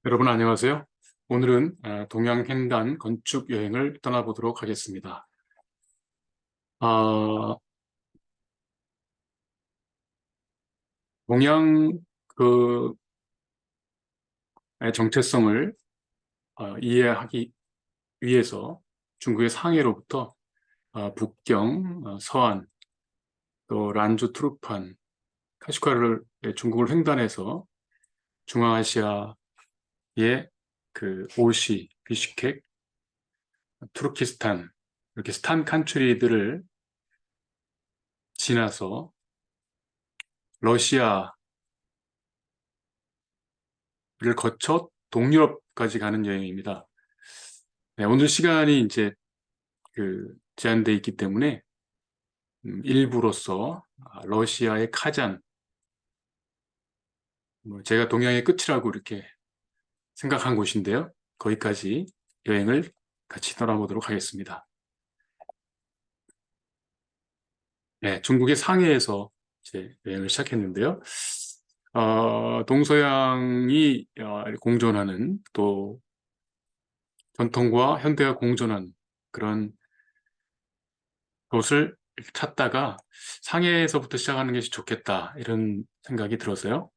여러분 안녕하세요. 오늘은 동양횡단 건축 여행을 떠나보도록 하겠습니다. 아, 동양 그 정체성을 이해하기 위해서 중국의 상해로부터 북경, 서안, 또 란주, 투르판, 카시카를 중국을 횡단해서 중앙아시아의 오시, 비슈케크, 투르키스탄 이렇게 스탄 칸츄리들을 지나서 러시아를 거쳐 동유럽까지 가는 여행입니다. 네, 오늘 시간이 이제 제한되어 있기 때문에 일부로서 러시아의 카잔, 제가 동양의 끝이라고 이렇게 생각한 곳인데요. 거기까지 여행을 같이 떠나보도록 하겠습니다. 네, 중국의 상해에서 이제 여행을 시작했는데요. 동서양이 공존하는 또 전통과 현대가 공존한 그런 곳을 찾다가 상해에서부터 시작하는 것이 좋겠다 이런 생각이 들어서요.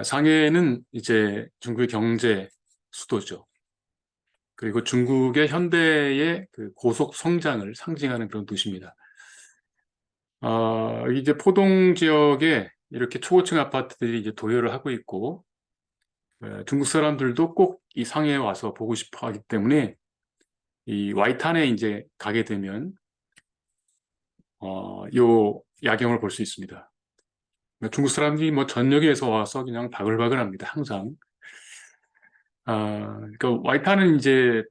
상해는 이제 중국의 경제 수도죠. 그리고 중국의 현대의 고속 성장을 상징하는 그런 도시입니다. 이제 포동 지역에 이렇게 초고층 아파트들이 이제 도열을 하고 있고, 중국 사람들도 꼭 이 상해에 와서 보고 싶어 하기 때문에 이 와이탄에 이제 가게 되면 요 야경을 볼 수 있습니다. 중국 사람들이 뭐 전역에서 와서 그냥 바글바글 합니다. 항상. 그러니까 와이탄은 이제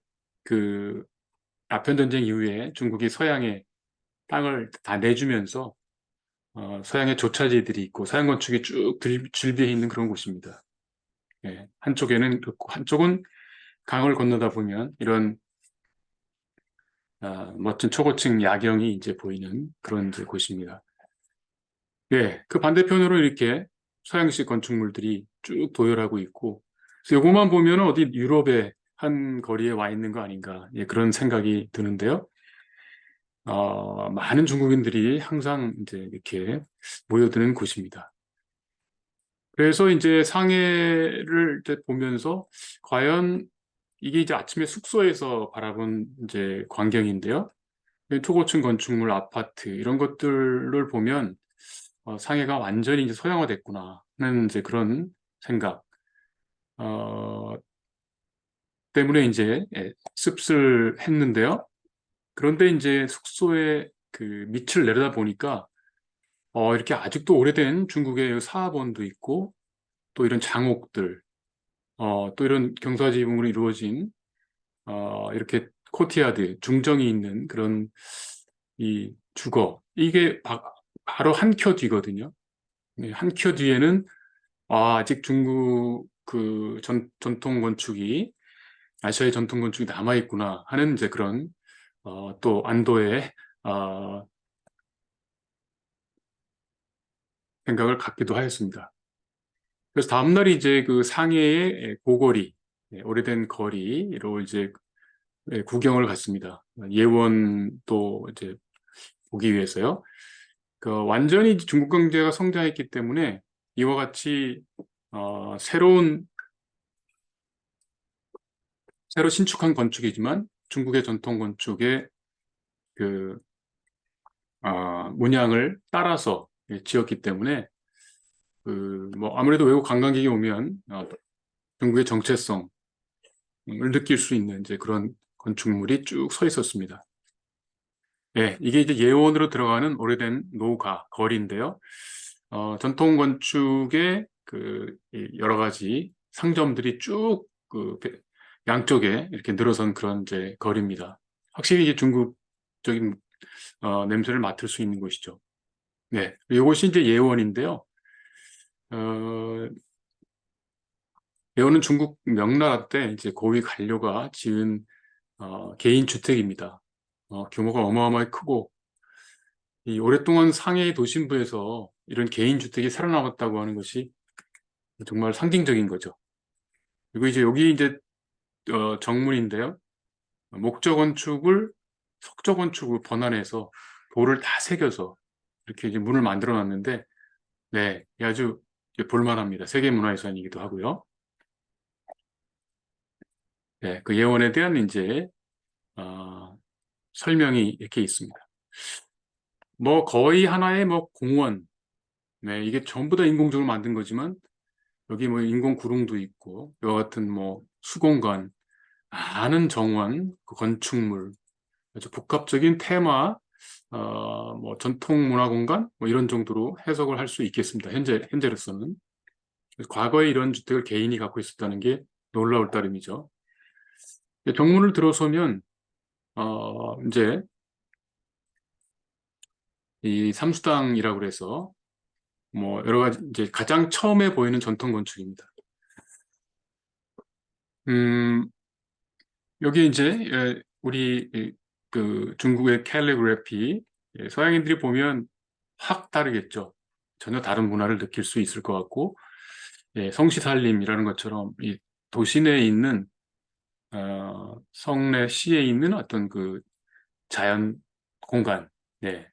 그 아편전쟁 이후에 중국이 서양에 땅을 다 내주면서 서양의 조차지들이 있고 서양 건축이 쭉 즐비해 있는 그런 곳입니다. 예, 한쪽에는 그렇고 한쪽은 강을 건너다 보면 이런 멋진 초고층 야경이 이제 보이는 그런 이제 곳입니다. 예, 그 반대편으로 이렇게 서양식 건축물들이 쭉 도열하고 있고, 그래서 요것만 보면 어디 유럽의 한 거리에 와 있는 거 아닌가, 예, 그런 생각이 드는데요. 많은 중국인들이 항상 이제 이렇게 모여드는 곳입니다. 그래서 이제 상해를 이제 보면서 과연 이게 이제 아침에 숙소에서 바라본 이제 광경인데요. 초고층 건축물, 아파트 이런 것들을 보면 상해가 완전히 이제 소형화됐구나 하는 이제 그런 생각 어, 때문에 이제 씁쓸했는데요. 그런데 이제 숙소에 밑을 내려다 보니까 이렇게 아직도 오래된 중국의 사업원도 있고 또 이런 장옥들 또 이런 경사지붕으로 이루어진 이렇게 코티야드 중정이 있는 그런 이 주거 이게 바로 한 켜 뒤거든요. 한 켜 뒤에는 아직 중국 전통 건축이 아시아의 전통 건축이 남아 있구나 하는 이제 그런 또 안도의 어, 생각을 갖기도 하였습니다. 그래서 다음날이 이제 그 상해의 고거리, 오래된 거리로 이제 구경을 갔습니다. 예원도 이제 보기 위해서요. 완전히 중국 경제가 성장했기 때문에 이와 같이 새로 신축한 건축이지만 중국의 전통 건축의 그 문양을 따라서 지었기 때문에 뭐 아무래도 외국 관광객이 오면 중국의 정체성을 느낄 수 있는 이제 그런 건축물이 쭉 서 있었습니다. 예, 이게 이제 예원으로 들어가는 오래된 노가 거리인데요. 전통 건축의 이 여러 가지 상점들이 쭉 양쪽에 이렇게 늘어선 그런 이제 거리입니다. 확실히 이제 중국적인 냄새를 맡을 수 있는 곳이죠. 네, 이것이 이제 예원인데요. 어, 예원은 중국 명나라 때 이제 고위 관료가 지은 개인 주택입니다. 규모가 어마어마하게 크고 이 오랫동안 상해 도심부에서 이런 개인 주택이 살아남았다고 하는 것이 정말 상징적인 거죠. 그리고 이제 여기 이제 정문인데요. 목조 건축을 석조 건축으로 번안해서 돌을 다 새겨서 이렇게 이제 문을 만들어 놨는데, 네, 아주 볼만합니다. 세계문화유산이기도 하고요. 네, 그 예원에 대한 이제 설명이 이렇게 있습니다. 뭐 거의 하나의 뭐 공원, 네, 이게 전부 다 인공적으로 만든 거지만 여기 뭐 인공 구릉도 있고 이와 같은 뭐 수공간, 많은 정원, 그 건축물, 아주 복합적인 테마, 뭐 전통 문화 공간 뭐 이런 정도로 해석을 할 수 있겠습니다. 현재로서는. 과거에 이런 주택을 개인이 갖고 있었다는 게 놀라울 따름이죠. 정문을 들어서면 이제 이 삼수당이라고 그래서 뭐 여러 가지 이제 가장 처음에 보이는 전통 건축입니다. 음, 여기 이제 우리 그 중국의 캘리그래피, 서양인들이 보면 확 다르겠죠. 전혀 다른 문화를 느낄 수 있을 것 같고, 성시살림이라는 것처럼 이 도시 내에 있는 성내 시에 있는 어떤 그 자연 공간, 네,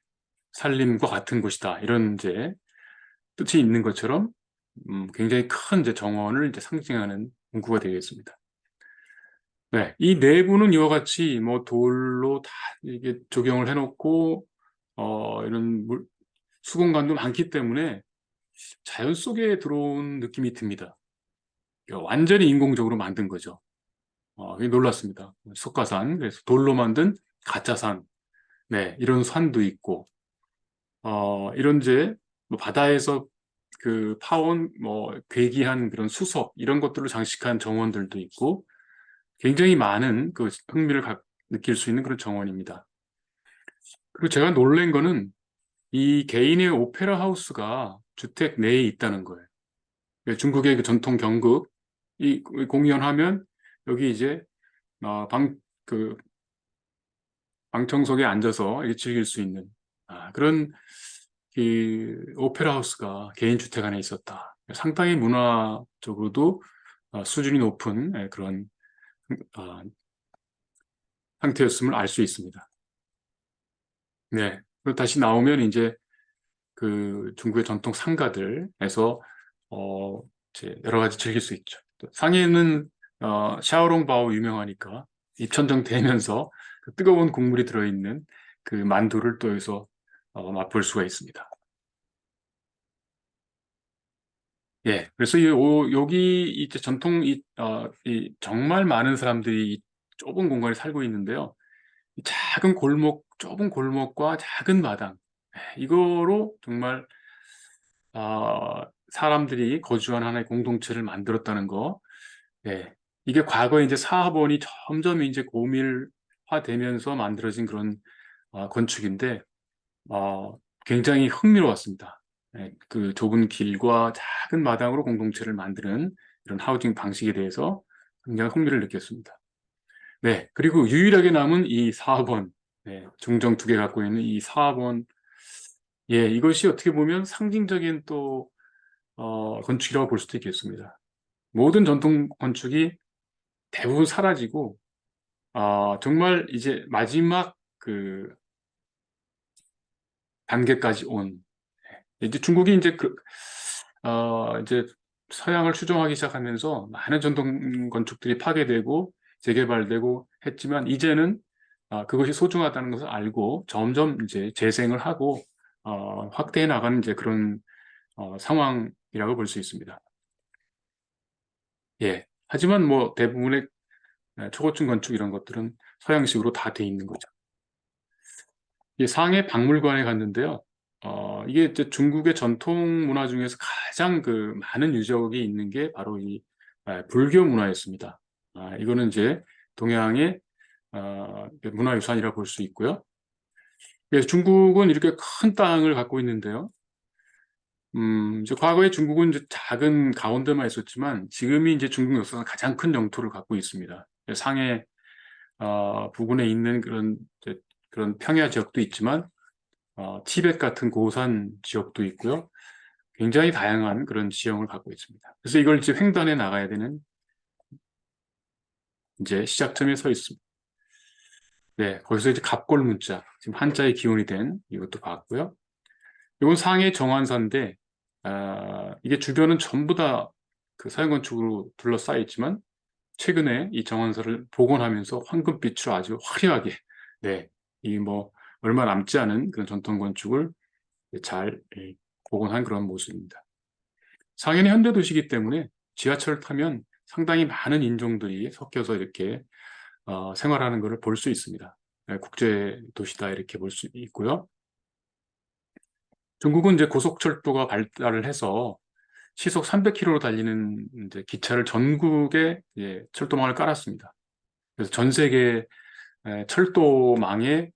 살림과 같은 곳이다. 이런 이제 뜻이 있는 것처럼 굉장히 큰 이제 정원을 이제 상징하는 문구가 되겠습니다. 네, 이 내부는 이와 같이 뭐 돌로 다 이게 조경을 해놓고 이런 수공간도 많기 때문에 자연 속에 들어온 느낌이 듭니다. 완전히 인공적으로 만든 거죠. 이게 놀랐습니다. 석가산, 그래서 돌로 만든 가짜산, 네, 이런 산도 있고, 이런 이제 뭐 바다에서 그 파온 뭐 괴기한 그런 수석 이런 것들로 장식한 정원들도 있고, 굉장히 많은 그 흥미를 느낄 수 있는 그런 정원입니다. 그리고 제가 놀란 거는 이 개인의 오페라 하우스가 주택 내에 있다는 거예요. 중국의 그 전통 경극, 이 공연하면 여기 이제 방, 그 방청석에 앉아서 이렇게 즐길 수 있는 그런 이 오페라 하우스가 개인 주택 안에 있었다. 상당히 문화적으로도 수준이 높은 그런 어, 상태였음을 알 수 있습니다. 네. 그리고 다시 나오면 이제 그 중국의 전통 상가들에서 어, 이제 여러 가지 즐길 수 있죠. 또 상해는 샤오롱바오 유명하니까 입천정 되면서 그 뜨거운 국물이 들어있는 그 만두를 또 여기서 맛볼 수가 있습니다. 예, 그래서 여기 이제 전통 이 정말 많은 사람들이 이 좁은 공간에 살고 있는데요. 이 작은 골목, 좁은 골목과 작은 마당, 이거로 정말 사람들이 거주한 하나의 공동체를 만들었다는 거. 예, 이게 과거에 이제 사업원이 점점 이제 고밀화되면서 만들어진 그런 건축인데 굉장히 흥미로웠습니다. 그 좁은 길과 작은 마당으로 공동체를 만드는 이런 하우징 방식에 대해서 굉장히 흥미를 느꼈습니다. 네, 그리고 유일하게 남은 이 사업원, 중정 두 개 갖고 있는 이 사업원, 이것이 어떻게 보면 상징적인 또 건축이라고 볼 수도 있겠습니다. 모든 전통 건축이 대부분 사라지고 정말 이제 마지막 그 단계까지 온 이제 중국이 이제 이제 서양을 추종하기 시작하면서 많은 전통 건축들이 파괴되고 재개발되고 했지만 이제는 그것이 소중하다는 것을 알고 점점 이제 재생을 하고 확대해 나가는 이제 그런 상황이라고 볼 수 있습니다. 예. 하지만 뭐 대부분의 초고층 건축 이런 것들은 서양식으로 다 돼 있는 거죠. 이 상해 박물관에 갔는데요. 이게 이제 중국의 전통 문화 중에서 가장 그 많은 유적이 있는 게 바로 이 불교 문화였습니다. 이거는 이제 동양의 문화유산이라고 볼 수 있고요. 그래서 중국은 이렇게 큰 땅을 갖고 있는데요. 이제 과거에 중국은 이제 작은 가운데만 있었지만 지금이 이제 중국 역사상 가장 큰 영토를 갖고 있습니다. 상해 부근에 있는 그런 평야 지역도 있지만 티벳 같은 고산 지역도 있고요. 굉장히 다양한 그런 지형을 갖고 있습니다. 그래서 이걸 이제 횡단해 나가야 되는 이제 시작점에 서 있습니다. 네, 거기서 이제 갑골 문자, 지금 한자의 기원이 된 이것도 봤고요. 이건 상해 정안사인데, 이게 주변은 전부 다 그 서양 건축으로 둘러싸여 있지만, 최근에 이 정안사를 복원하면서 황금빛으로 아주 화려하게, 네, 이 뭐, 얼마 남지 않은 그런 전통 건축을 잘 복원한 그런 모습입니다. 상해는 현대 도시이기 때문에 지하철을 타면 상당히 많은 인종들이 섞여서 이렇게 생활하는 것을 볼 수 있습니다. 네, 국제 도시다 이렇게 볼 수 있고요. 중국은 이제 고속철도가 발달을 해서 시속 300km로 달리는 이제 기차를 전국에 철도망을 깔았습니다. 그래서 전 세계 철도망의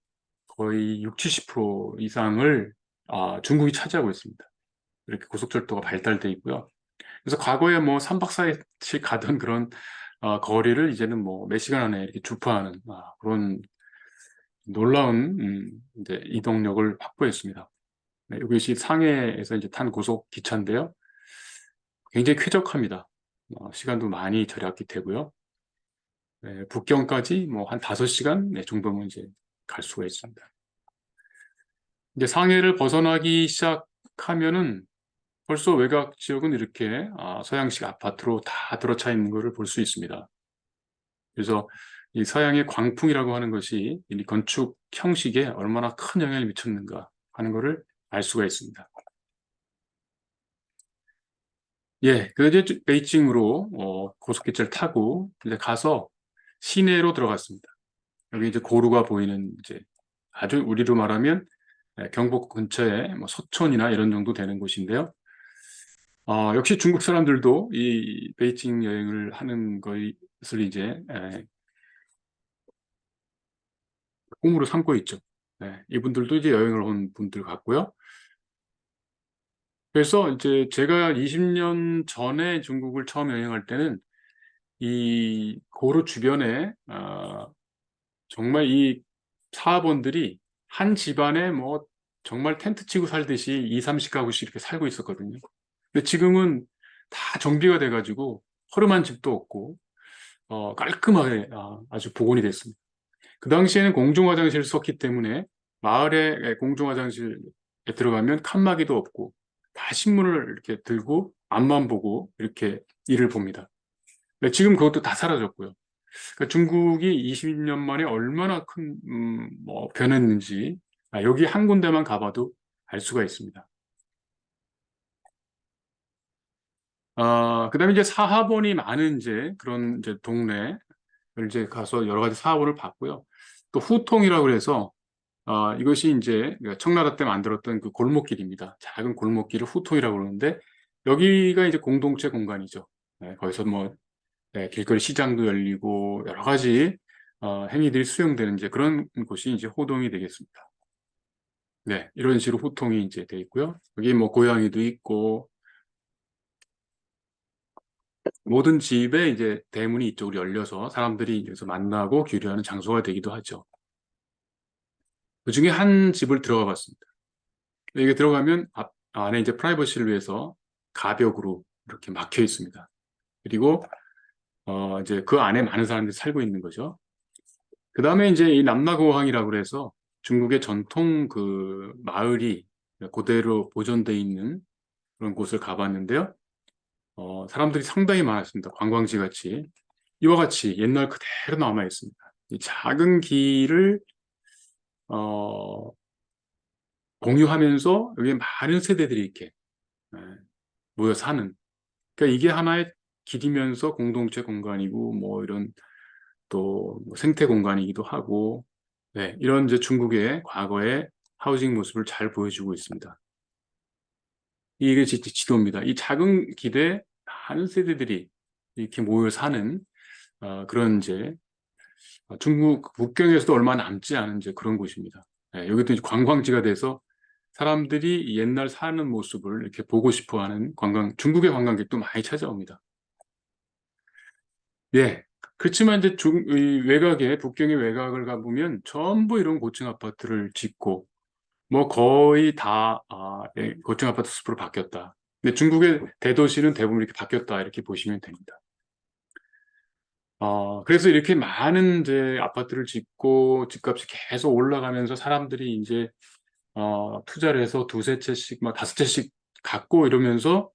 거의 6, 70% 이상을 중국이 차지하고 있습니다. 이렇게 고속철도가 발달돼 있고요. 그래서 과거에 뭐 3박 4일씩 가던 그런 거리를 이제는 뭐 몇 시간 안에 이렇게 주파하는 그런 놀라운 이제 이동력을 확보했습니다. 네, 이것이 상해에서 이제 탄 고속 기차인데요. 굉장히 쾌적합니다. 시간도 많이 절약이 되고요. 네, 북경까지 뭐 한 5시간 정도면 이제 갈 수가 있습니다. 이제 상해를 벗어나기 시작하면은 벌써 외곽 지역은 이렇게 서양식 아파트로 다 들어차 있는 것을 볼 수 있습니다. 그래서 이 서양의 광풍이라고 하는 것이 이 건축 형식에 얼마나 큰 영향을 미쳤는가 하는 것을 알 수가 있습니다. 예, 그 이제 베이징으로 고속기차를 타고 이제 가서 시내로 들어갔습니다. 여기 이제 고루가 보이는 이제 아주 우리로 말하면 경복 근처에 뭐 서촌이나 이런 정도 되는 곳인데요. 역시 중국 사람들도 이 베이징 여행을 하는 것을 이제 꿈으로 삼고 있죠. 네, 이분들도 이제 여행을 온 분들 같고요. 그래서 이제 제가 20년 전에 중국을 처음 여행할 때는 이 고루 주변에 정말 이 사업원들이 한 집안에 뭐 정말 텐트 치고 살듯이 2, 30가구씩 이렇게 살고 있었거든요. 근데 지금은 다 정비가 돼가지고 허름한 집도 없고 깔끔하게 아주 복원이 됐습니다. 그 당시에는 공중 화장실을 썼기 때문에 마을에 공중 화장실에 들어가면 칸막이도 없고 다 신문을 이렇게 들고 앞만 보고 이렇게 일을 봅니다. 근데 지금 그것도 다 사라졌고요. 그러니까 중국이 20년 만에 얼마나 큰 뭐 변했는지 여기 한 군데만 가봐도 알 수가 있습니다. 그다음에 이제 사학원이 많은 이제 그런 이제 동네를 이제 가서 여러 가지 사학원을 봤고요. 또 후통이라고 해서 이것이 이제 청나라 때 만들었던 그 골목길입니다. 작은 골목길을 후통이라고 그러는데 여기가 이제 공동체 공간이죠. 네, 거기서 뭐 길거리 시장도 열리고 여러 가지 행위들이 수용되는 이제 그런 곳이 이제 호동이 되겠습니다. 네, 이런 식으로 후통이 이제 돼 있고요. 여기 뭐 고양이도 있고 모든 집에 이제 대문이 이쪽으로 열려서 사람들이 여기서 만나고 교류하는 장소가 되기도 하죠. 그 중에 한 집을 들어가 봤습니다. 여기 들어가면 안에 이제 프라이버시를 위해서 가벽으로 이렇게 막혀 있습니다. 그리고 이제 그 안에 많은 사람들이 살고 있는 거죠. 그 다음에 이제 이 남나고항이라고 그래서 중국의 전통 그 마을이 그대로 보존되어 있는 그런 곳을 가봤는데요. 사람들이 상당히 많았습니다. 관광지 같이. 이와 같이 옛날 그대로 남아 있습니다. 이 작은 길을 어, 공유하면서 여기에 많은 세대들이 이렇게 예, 모여 사는. 그러니까 이게 하나의 길이면서 공동체 공간이고 뭐 이런 또뭐 생태 공간이기도 하고 네, 이런 이제 중국의 과거의 하우징 모습을 잘 보여주고 있습니다. 이게 지도입니다. 이 작은 길에 많은 세대들이 이렇게 모여 사는 그런 이제 중국 국경에서도 얼마 남지 않은 이제 그런 곳입니다. 네, 여기도 이제 관광지가 돼서 사람들이 옛날 사는 모습을 이렇게 보고 싶어하는 중국의 관광객도 많이 찾아옵니다. 예. 그렇지만 이제 이 외곽에 북경의 외곽을 가보면 전부 이런 고층 아파트를 짓고 뭐 거의 다 고층 아파트 숲으로 바뀌었다. 근데 중국의 대도시는 대부분 이렇게 바뀌었다 이렇게 보시면 됩니다. 그래서 이렇게 많은 이제 아파트를 짓고 집값이 계속 올라가면서 사람들이 이제 투자를 해서 두세 채씩, 막 다섯 채씩 갖고 이러면서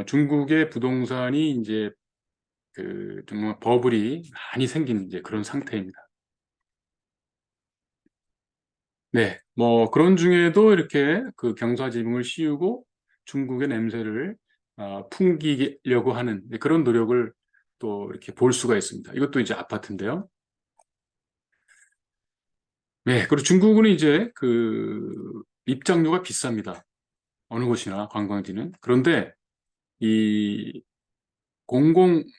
중국의 부동산이 이제 그 정말 버블이 많이 생긴 이제 그런 상태입니다. 네, 뭐 그런 중에도 이렇게 그 경사지붕을 씌우고 중국의 냄새를 풍기려고 하는 그런 노력을 또 이렇게 볼 수가 있습니다. 이것도 이제 아파트인데요. 네, 그리고 중국은 이제 그 입장료가 비쌉니다. 어느 곳이나 관광지는. 그런데 이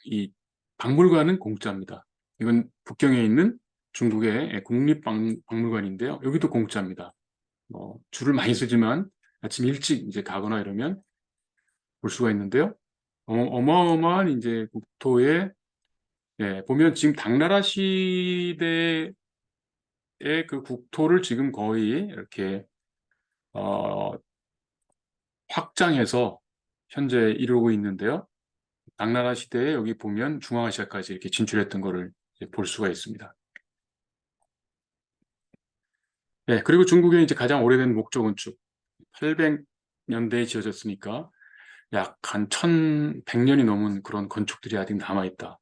이 박물관은 공짜입니다. 이건 북경에 있는 중국의 국립박물관인데요. 여기도 공짜입니다. 뭐 줄을 많이 쓰지만 아침 일찍 이제 가거나 이러면 볼 수가 있는데요. 어마어마한 이제 국토에 보면 지금 당나라 시대의 그 국토를 지금 거의 이렇게 어, 확장해서 현재 이루고 있는데요. 당나라 시대에 여기 보면 중앙아시아까지 이렇게 진출했던 거를 이제 볼 수가 있습니다. 네, 그리고 중국의 이제 가장 오래된 목조 건축 800년대에 지어졌으니까 약 한 1100년이 넘은 그런 건축들이 아직 남아있다.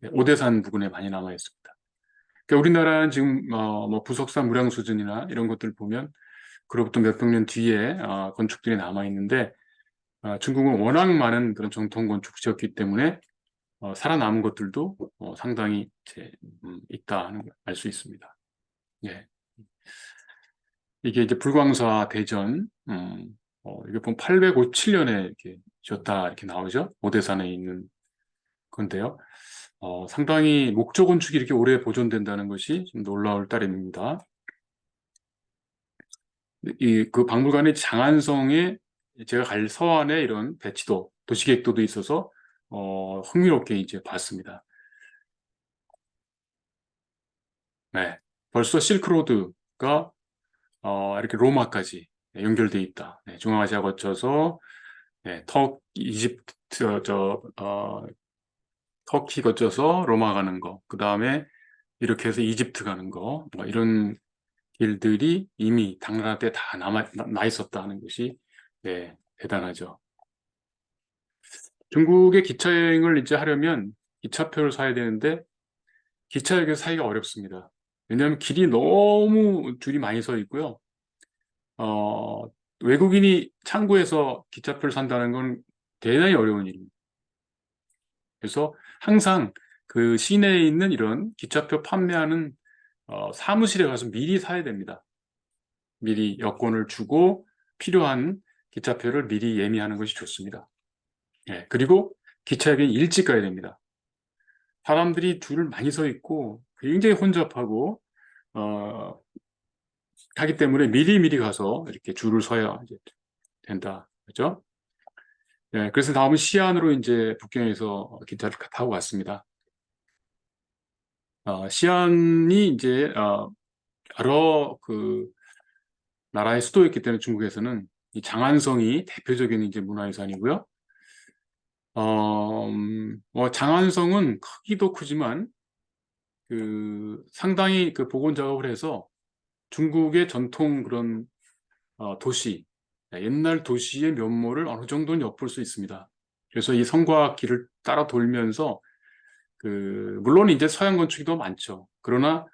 네, 오대산 부근에 많이 남아있습니다. 그러니까 우리나라는 지금 뭐 부석사 무량 수준이나 이런 것들 보면 그로부터 몇백 년 뒤에 건축들이 남아있는데 중국은 워낙 많은 그런 정통 건축 지었기 때문에 살아남은 것들도 상당히 있다 하는 걸 알 수 있습니다. 예. 이게 이제 불광사 대전, 이게 보면 857년에 이렇게 지었다 이렇게 나오죠. 오대산에 있는 건데요. 상당히 목조 건축이 이렇게 오래 보존된다는 것이 좀 놀라울 따름입니다. 그 박물관의 장안성에 제가 갈 서안에 이런 배치도, 도시계획도도 있어서 흥미롭게 이제 봤습니다. 네, 벌써 실크로드가 이렇게 로마까지 연결돼 있다. 네, 중앙아시아 거쳐서 이집트 터키 거쳐서 로마 가는 거, 그 다음에 이렇게 해서 이집트 가는 거, 뭐 이런 길들이 이미 당나라 때 다 나 있었다는 것이 대단하죠. 중국의 기차 여행을 이제 하려면 기차표를 사야 되는데 기차역에서 사기가 어렵습니다. 왜냐하면 길이 너무 줄이 많이 서 있고요. 어, 외국인이 창구에서 기차표를 산다는 건 대단히 어려운 일입니다. 그래서 항상 그 시내에 있는 이런 기차표 판매하는 사무실에 가서 미리 사야 됩니다. 미리 여권을 주고 필요한 기차표를 미리 예매하는 것이 좋습니다. 그리고 기차역에 일찍 가야 됩니다. 사람들이 줄을 많이 서 있고 굉장히 혼잡하고 어, 하기 때문에 미리미리 가서 이렇게 줄을 서야 이제 된다. 그죠? 그래서 다음은 시안으로 이제 북경에서 기차를 타고 갔습니다. 시안이 이제 여러 그 나라의 수도였기 때문에 중국에서는 이 장안성이 대표적인 이제 문화유산이고요. 뭐 장안성은 크기도 크지만 그 상당히 그 복원 작업을 해서 중국의 전통 그런 도시, 옛날 도시의 면모를 어느 정도는 엿볼 수 있습니다. 그래서 이 성곽 길을 따라 돌면서 물론 이제 서양 건축이 더 많죠. 그러나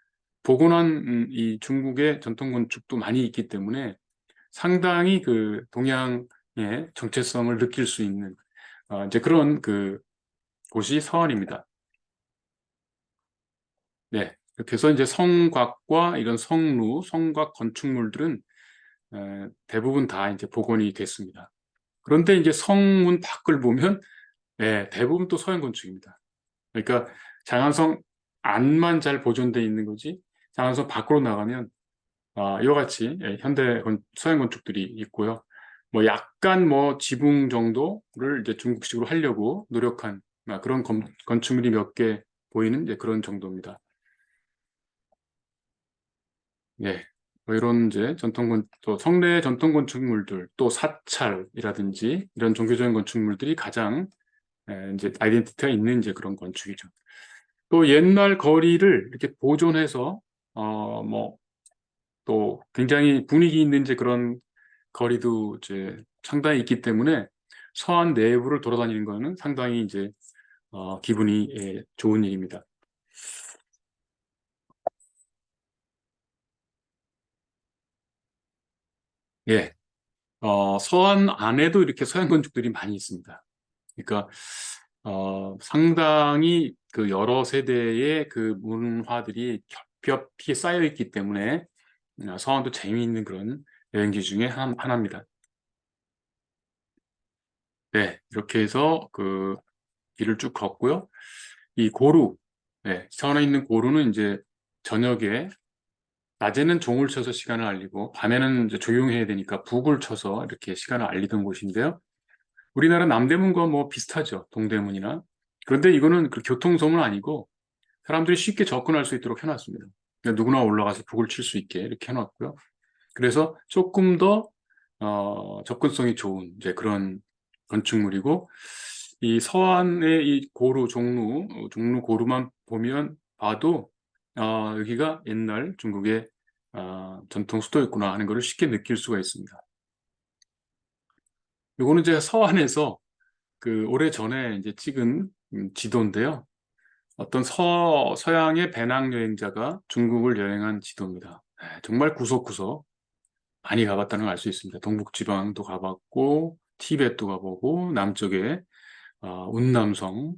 복원한 이 중국의 전통 건축도 많이 있기 때문에 상당히 그 동양의 정체성을 느낄 수 있는 이제 그런 그 곳이 서안입니다. 네. 이렇게 해서 이제 성곽과 이런 성루, 성곽 건축물들은 대부분 다 이제 복원이 됐습니다. 그런데 이제 성문 밖을 보면 대부분 또 서양 건축입니다. 그러니까 장안성 안만 잘 보존되어 있는 거지 장안성 밖으로 나가면 이와 같이 서양 건축들이 있고요. 뭐 약간 뭐 지붕 정도를 이제 중국식으로 하려고 노력한 그런 건축물이 몇 개 보이는 이제 그런 정도입니다. 예. 뭐 이런 이제 또 성내 전통 건축물들, 또 사찰이라든지 이런 종교적인 건축물들이 가장 이제 아이덴티티가 있는 이제 그런 건축이죠. 또 옛날 거리를 이렇게 보존해서 뭐 또 굉장히 분위기 있는 이제 그런 거리도 이제 상당히 있기 때문에 서안 내부를 돌아다니는 거는 상당히 이제 기분이 좋은 일입니다. 예, 서안 안에도 이렇게 서양 건축들이 많이 있습니다. 그러니까 상당히 그 여러 세대의 그 문화들이 겹겹이 쌓여 있기 때문에 서안도 재미있는 그런 여행지 중에 하나입니다. 네, 이렇게 해서 그 길을 쭉 걷고요. 이 고루, 네, 서안에 있는 고루는 이제 저녁에 낮에는 종을 쳐서 시간을 알리고 밤에는 이제 조용해야 되니까 북을 쳐서 이렇게 시간을 알리던 곳인데요. 우리나라 남대문과 뭐 비슷하죠. 동대문이나. 그런데 이거는 그 교통소문 아니고 사람들이 쉽게 접근할 수 있도록 해놨습니다. 그러니까 누구나 올라가서 북을 칠 수 있게 이렇게 해놨고요. 그래서 조금 더 접근성이 좋은 이제 그런 건축물이고 이 서안의 이 고루 종로 고루만 보면 봐도 여기가 옛날 중국의 전통 수도였구나 하는 것을 쉽게 느낄 수가 있습니다. 요거는 제가 서안에서 그 오래전에 이제 찍은 지도인데요. 어떤 서양의 배낭 여행자가 중국을 여행한 지도입니다. 정말 구석구석 많이 가봤다는 걸 알 수 있습니다. 동북지방도 가봤고, 티벳도 가보고, 남쪽에 운남성,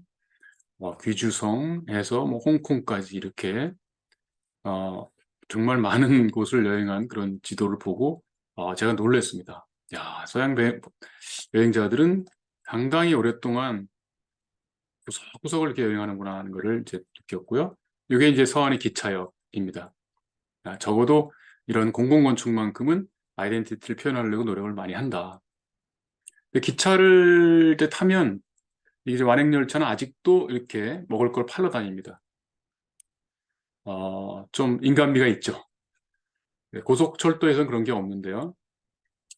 귀주성 해서 뭐 홍콩까지 이렇게 어, 정말 많은 곳을 여행한 그런 지도를 보고 제가 놀랐습니다. 야, 여행자들은 상당히 오랫동안 구석구석을 이렇게 여행하는구나 하는 것을 이제 느꼈고요. 이게 이제 서안의 기차역입니다. 적어도 이런 공공건축만큼은 아이덴티티를 표현하려고 노력을 많이 한다. 근데 기차를 이제 타면 이제 완행열차는 아직도 이렇게 먹을 걸 팔러 다닙니다. 좀 인간미가 있죠. 네, 고속철도에서는 그런 게 없는데요.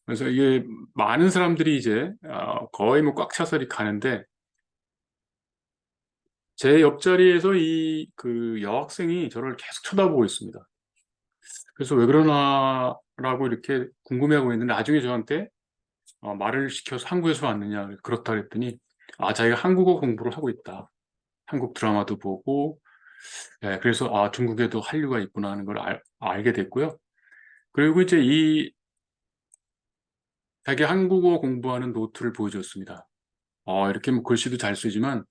그래서 이게 많은 사람들이 이제 거의 뭐 꽉 차서 이렇게 가는데 제 옆자리에서 이 그 여학생이 저를 계속 쳐다보고 있습니다. 그래서 왜 그러나라고 이렇게 궁금해하고 있는데 나중에 저한테 말을 시켜서 한국에서 왔느냐 그렇다 그랬더니 자기가 한국어 공부를 하고 있다. 한국 드라마도 보고 그래서 중국에도 한류가 있구나 하는 걸 알게 됐고요. 그리고 이제 이 자기 한국어 공부하는 노트를 보여줬습니다. 이렇게 뭐 글씨도 잘 쓰지만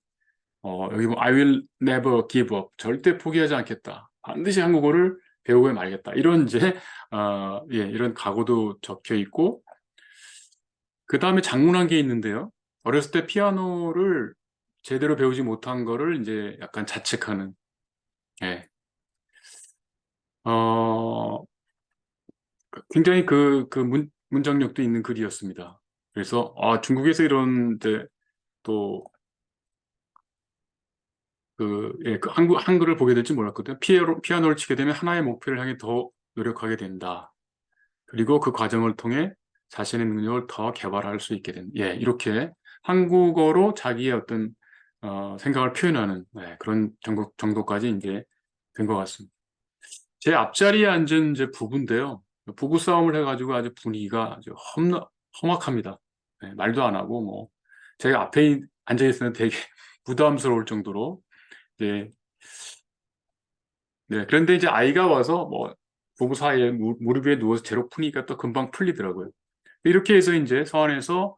여기 뭐 I will never give up 절대 포기하지 않겠다. 반드시 한국어를 배우고 말겠다. 이런 이제 이런 각오도 적혀 있고 그 다음에 장문한 게 있는데요. 어렸을 때 피아노를 제대로 배우지 못한 거를 이제 약간 자책하는 예. 어, 굉장히 문장력도 있는 글이었습니다. 그래서 중국에서 이런 또 한글을 보게 될지 몰랐거든요. 피아노를 치게 되면 하나의 목표를 향해 더 노력하게 된다. 그리고 그 과정을 통해 자신의 능력을 더 개발할 수 있게 된다. 예, 이렇게 한국어로 자기의 어떤 생각을 표현하는 그런 정도까지 이제 된 것 같습니다. 제 앞자리에 앉은 이제 부부인데요. 부부 싸움을 해가지고 아주 분위기가 아주 험악합니다. 말도 안 하고 뭐 제가 앞에 앉아 있으면 되게 부담스러울 정도로 네, 네. 그런데 이제 아이가 와서 뭐 부부 사이에 무릎 위에 누워서 제로 푸니까 또 금방 풀리더라고요. 이렇게 해서 이제 서안에서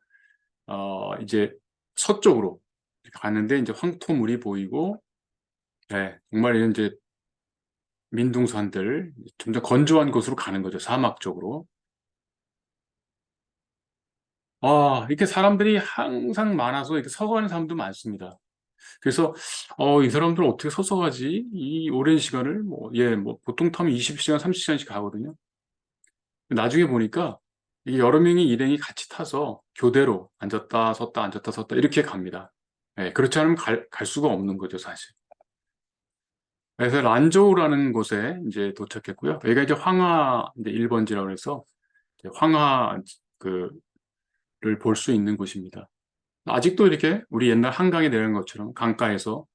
이제 서쪽으로 갔는데 이제 황토물이 보이고 정말 이제 민둥산들 점점 건조한 곳으로 가는 거죠. 사막 쪽으로. 이렇게 사람들이 항상 많아서 이렇게 서 가는 사람도 많습니다. 그래서 이 사람들 어떻게 서서 가지? 이 오랜 시간을 뭐 보통 타면 20시간, 30시간씩 가거든요. 나중에 보니까 이 여러 명이 일행이 같이 타서 교대로 앉았다 섰다 앉았다 섰다 이렇게 갑니다. 그렇지 않으면 갈 수가 없는 거죠, 사실. 그래서 란저우라는 곳에 이제 도착했고요. 여기가 이제 황하 이제 1번지라고 해서 이제 황하 그를 볼 수 있는 곳입니다. 아직도 이렇게 우리 옛날 한강에 내는 것처럼 강가에서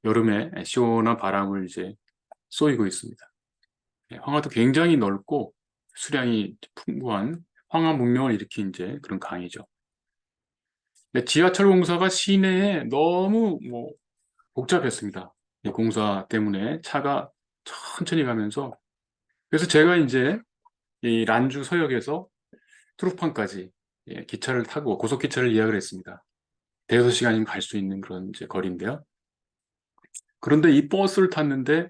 여름에 시원한 바람을 이제 쏘이고 있습니다. 황하도 굉장히 넓고 수량이 풍부한 황하 문명을 일으킨 이제 그런 강이죠. 근데 지하철 공사가 시내에 너무 뭐 복잡했습니다. 이 공사 때문에 차가 천천히 가면서 그래서 제가 이제 이 란주 서역에서 트루판까지 기차를 타고 고속기차를 예약을 했습니다. 대여섯 시간이면 갈 수 있는 그런 이제 거리인데요. 그런데 이 버스를 탔는데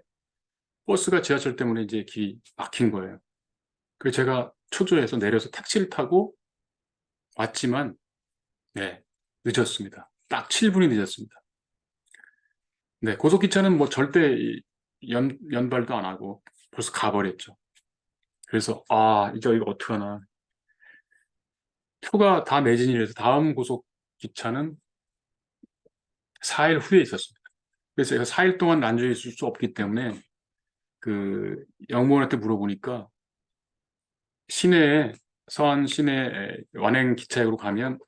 버스가 지하철 때문에 이제 길이 막힌 거예요. 그래서 제가 초조해서 내려서 택시를 타고 왔지만 네, 늦었습니다. 딱 7분이 늦었습니다. 네, 고속기차는 뭐 절대 연발도 안 하고 벌써 가버렸죠. 그래서 이제 이거 어떡하나. 표가 다 매진이라서 다음 고속기차는 4일 후에 있었습니다. 그래서 제가 4일 동안 난주에 있을 수 없기 때문에 그 영무원한테 물어보니까 시내에 서안 시내 완행 기차역으로 가면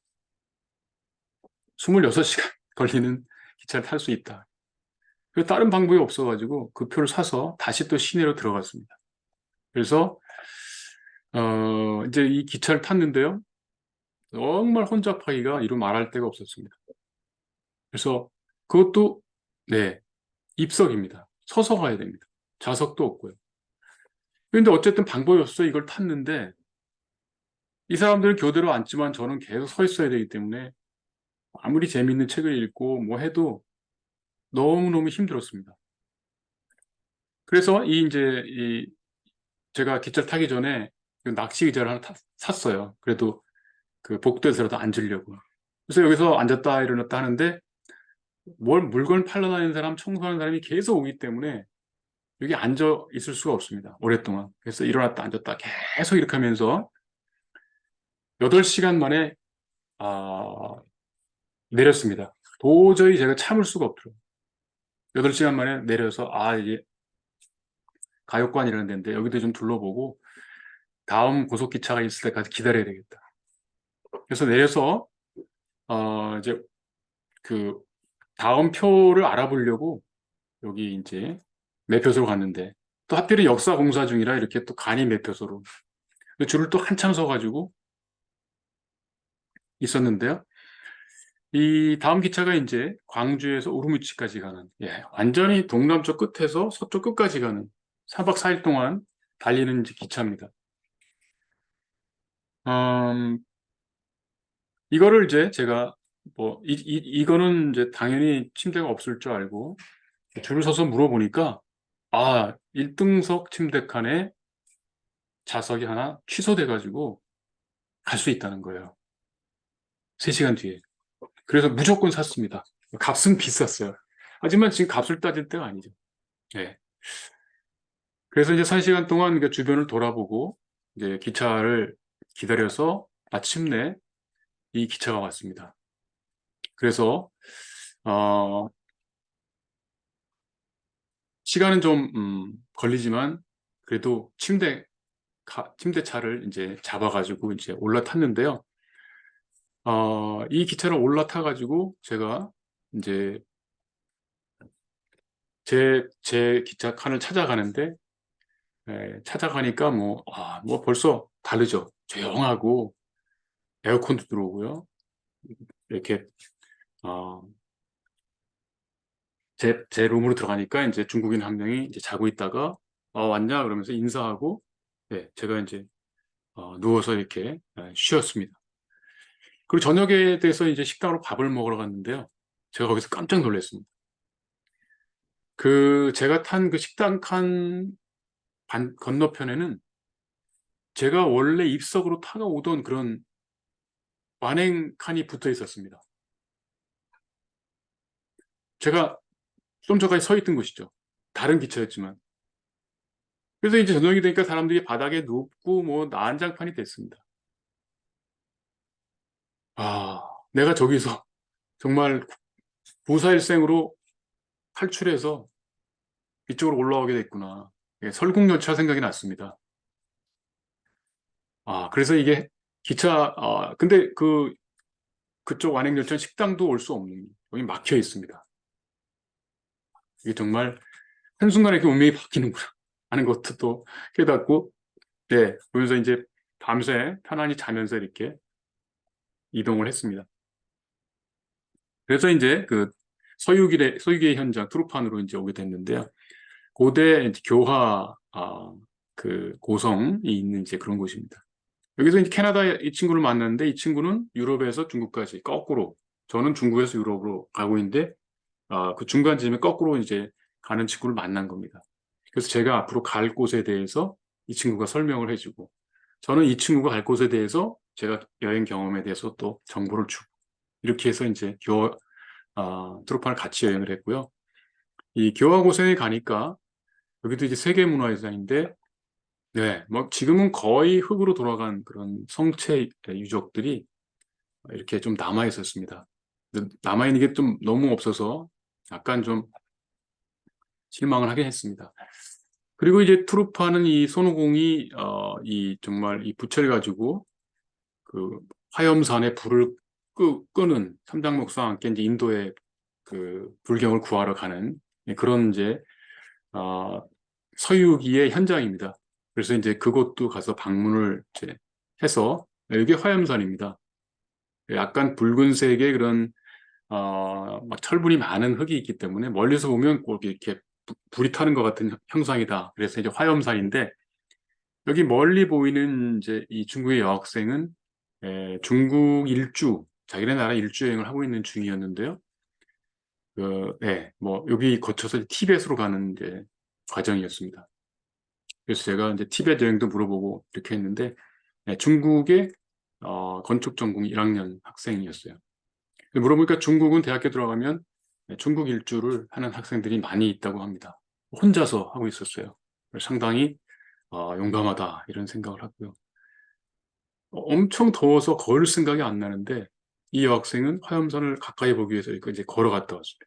26시간 걸리는 기차를 탈 수 있다. 그래서 다른 방법이 없어가지고 그 표를 사서 다시 또 시내로 들어갔습니다. 그래서 이제 이 기차를 탔는데요. 정말 혼잡하기가 이루 말할 데가 없었습니다. 그래서 그것도 네, 입석입니다. 서서 가야 됩니다. 좌석도 없고요. 그런데 어쨌든 방법이 없어서 이걸 탔는데 이 사람들은 교대로 앉지만 저는 계속 서 있어야 되기 때문에 아무리 재미있는 책을 읽고 뭐 해도 너무너무 힘들었습니다. 그래서 제가 기차를 타기 전에 그 낚시 의자를 하나 샀어요. 그래도 그 복도에서라도 앉으려고. 그래서 여기서 앉았다 일어났다 하는데 뭘 물건 팔러 다니는 사람, 청소하는 사람이 계속 오기 때문에 여기 앉아 있을 수가 없습니다. 오랫동안. 그래서 일어났다 앉았다 계속 이렇게 하면서 8시간 만에 내렸습니다. 도저히 제가 참을 수가 없더라고요. 8시간 만에 내려서 이게 가요관이라는 데인데 여기도 좀 둘러보고 다음 고속기차가 있을 때까지 기다려야 되겠다. 그래서 내려서 이제 그 다음 표를 알아보려고 여기 이제 매표소로 갔는데 또 하필이 역사 공사 중이라 이렇게 또 간이 매표소로 줄을 또 한참 서가지고 있었는데요. 이 다음 기차가 이제 광주에서 우루무치까지 가는 완전히 동남쪽 끝에서 서쪽 끝까지 가는 4박 4일 동안 달리는 이제 기차입니다. 이거를 이제 제가 뭐 이거는 이제 당연히 침대가 없을 줄 알고 줄을 서서 물어보니까 1등석 침대 칸에 좌석이 하나 취소돼 가지고 갈 수 있다는 거예요. 3시간 뒤에. 그래서 무조건 샀습니다. 값은 비쌌어요. 하지만 지금 값을 따질 때가 아니죠. 네. 그래서 이제 3시간 동안 그 주변을 돌아보고 이제 기차를 기다려서 마침내 이 기차가 왔습니다. 그래서 어, 시간은 좀 걸리지만 그래도 침대차를 이제 잡아가지고 이제 올라탔는데요. 이 기차를 올라타가지고 제가 이제 제 기차 칸을 찾아가는데 찾아가니까 뭐 벌써 다르죠. 조용하고 에어컨도 들어오고요. 이렇게 어, 제 룸으로 들어가니까 이제 중국인 한 명이 이제 자고 있다가 왔냐 그러면서 인사하고 제가 이제 누워서 이렇게 쉬었습니다. 그리고 저녁에 돼서 이제 식당으로 밥을 먹으러 갔는데요. 제가 거기서 깜짝 놀랐습니다. 제가 탄 그 식당 칸 건너편에는 제가 원래 입석으로 타고오던 그런 완행 칸이 붙어 있었습니다. 제가 좀 전까지 서 있던 곳이죠. 다른 기차였지만. 그래서 이제 저녁이 되니까 사람들이 바닥에 눕고 뭐 난장판이 됐습니다. 내가 저기서 정말 부사일생으로 탈출해서 이쪽으로 올라오게 됐구나. 예, 설국열차 생각이 났습니다. 그래서 이게 근데 그쪽 완행열차는 식당도 올 수 없는, 여기 막혀 있습니다. 이게 정말 한순간에 이렇게 운명이 바뀌는구나 하는 것도 또 깨닫고, 네, 그러면서 이제 밤새 편안히 자면서 이렇게 이동을 했습니다. 그래서 이제 서유기의 현장, 트루판으로 이제 오게 됐는데요. 고대 이제 교화, 그 고성이 있는 이제 그런 곳입니다. 여기서 이제 캐나다 이 친구를 만났는데 이 친구는 유럽에서 중국까지 거꾸로, 저는 중국에서 유럽으로 가고 있는데, 그 중간쯤에 거꾸로 이제 가는 친구를 만난 겁니다. 그래서 제가 앞으로 갈 곳에 대해서 이 친구가 설명을 해주고, 저는 이 친구가 갈 곳에 대해서 제가 여행 경험에 대해서 또 정보를 주고, 이렇게 해서 이제 트루판을 같이 여행을 했고요. 이 교화고생에 가니까 여기도 이제 세계문화유산인데, 네, 뭐 지금은 거의 흙으로 돌아간 그런 성체 유적들이 이렇게 좀 남아 있었습니다. 남아 있는 게 좀 너무 없어서 약간 좀 실망을 하긴 했습니다. 그리고 이제 트루파는 이 손오공이 이 정말 이 부채를 가지고 그 화염산에 불을 끄는 삼장목사와 함께 이제 인도의 그 불경을 구하러 가는 그런 이제 어, 서유기의 현장입니다. 그래서 이제 그곳도 가서 방문을 이제 해서, 이게 화염산입니다. 약간 붉은색의 그런 막 철분이 많은 흙이 있기 때문에 멀리서 보면 꼭 이렇게 불이 타는 것 같은 형상이다. 그래서 이제 화염산인데, 여기 멀리 보이는 이제 이 중국의 여학생은 중국 자기네 나라 일주 여행을 하고 있는 중이었는데요. 네, 뭐 여기 거쳐서 티벳으로 가는 이제 과정이었습니다. 그래서 제가 이제 티벳 여행도 물어보고 이렇게 했는데, 중국의 건축 전공 1학년 학생이었어요. 물어보니까 중국은 대학교 들어가면 중국 일주를 하는 학생들이 많이 있다고 합니다. 혼자서 하고 있었어요. 상당히 용감하다 이런 생각을 하고요. 엄청 더워서 걸을 생각이 안 나는데 이 여학생은 화염산을 가까이 보기 위해서 이제 걸어갔다 왔습니다.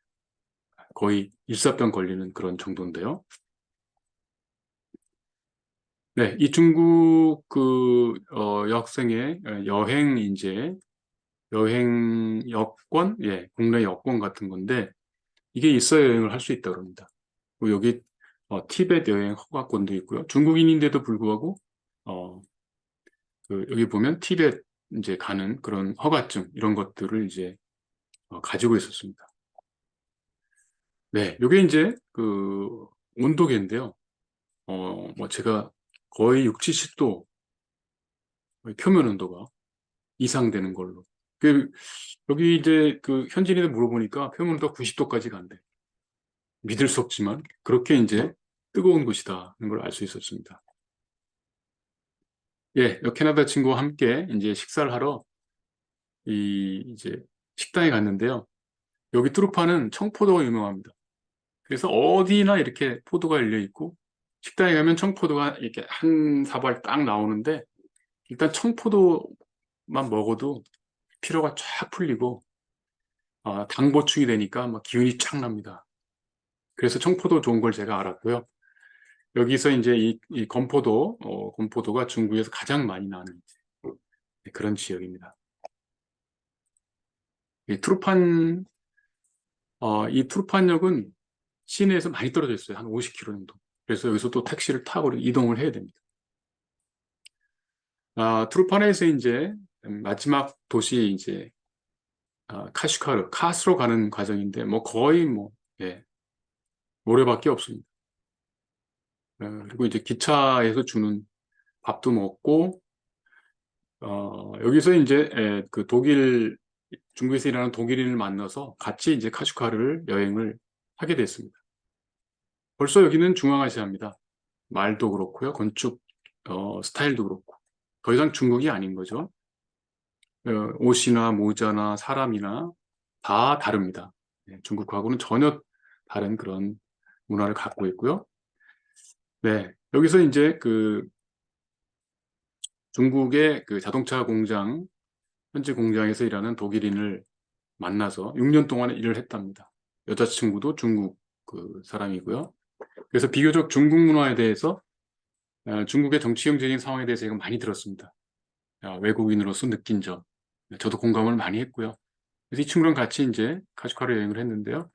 거의 일사병 걸리는 그런 정도인데요. 네, 이 중국 여학생의 여행 여권, 예, 국내 여권 같은 건데 이게 있어야 여행을 할 수 있다고 합니다. 그리고 여기 티벳 여행 허가권도 있고요. 중국인인데도 불구하고 어, 여기 보면 티벳 이제 가는 그런 허가증 이런 것들을 이제 가지고 있었습니다. 네, 이게 이제 그 온도계인데요. 뭐 제가 거의 6, 70도 표면 온도가 이상 되는 걸로. 여기 이제 그 현지인들 물어보니까 표면 온도가 90도까지 간대. 믿을 수 없지만 그렇게 이제 뜨거운 곳이다는 걸 알 수 있었습니다. 예, 캐나다 친구와 함께 이제 식사를 하러 이제 식당에 갔는데요. 여기 트루파는 청포도가 유명합니다. 그래서 어디나 이렇게 포도가 열려 있고 식당에 가면 청포도가 이렇게 한 사발 딱 나오는데 일단 청포도만 먹어도 피로가 쫙 풀리고 당 보충이 되니까 막 기운이 쫙 납니다. 그래서 청포도 좋은 걸 제가 알았고요. 여기서 이제 이 건포도가 중국에서 가장 많이 나는 그런 지역입니다. 이 트루판, 이 트루판역은 시내에서 많이 떨어져 있어요. 한 50km 정도. 그래서 여기서 또 택시를 타고 이동을 해야 됩니다. 트루판에서 이제 마지막 도시 이제 카스로 가는 과정인데 뭐 거의 뭐 예, 모래밖에 없습니다. 그리고 이제 기차에서 주는 밥도 먹고 여기서 이제 그 중국에서 일하는 독일인을 만나서 같이 이제 카슈카르를 여행을 하게 됐습니다. 벌써 여기는 중앙아시아입니다. 말도 그렇고요. 건축 스타일도 그렇고. 더 이상 중국이 아닌 거죠. 옷이나 모자나 사람이나 다 다릅니다. 중국하고는 전혀 다른 그런 문화를 갖고 있고요. 네, 여기서 이제 그 중국의 그 자동차 공장, 현지 공장에서 일하는 독일인을 만나서 6년 동안 일을 했답니다. 여자친구도 중국 그 사람이고요. 그래서 비교적 중국 문화에 대해서 중국의 정치 경제적인 상황에 대해서 제가 많이 들었습니다. 외국인으로서 느낀 점. 저도 공감을 많이 했고요. 그래서 이 친구랑 같이 이제 카시카로 여행을 했는데요.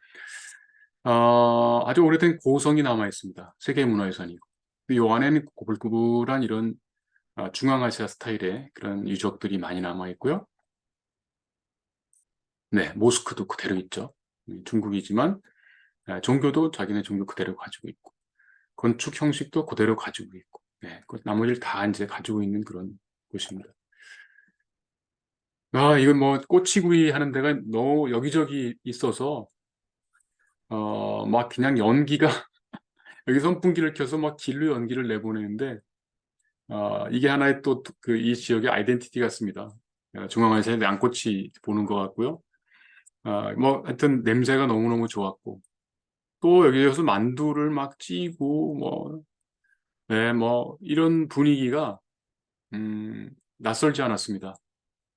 아주 오래된 고성이 남아 있습니다. 세계문화유산이고. 이 안에는 고불고불한 이런 중앙아시아 스타일의 그런 유적들이 많이 남아 있고요. 네, 모스크도 그대로 있죠. 중국이지만 종교도 자기네 종교 그대로 가지고 있고, 건축 형식도 그대로 가지고 있고, 네, 나머지를 다 이제 가지고 있는 그런 곳입니다. 이건 뭐 꼬치구이 하는 데가 너무 여기저기 있어서 막 그냥 연기가 여기 선풍기를 켜서 막 길로 연기를 내보내는데 이게 하나의 또 그 이 지역의 아이덴티티 같습니다. 중앙아시아의 양꼬치 보는 것 같고요. 뭐 하여튼 냄새가 너무너무 좋았고 또 여기에서 만두를 막 찌고 뭐 네, 뭐 이런 분위기가 낯설지 않았습니다.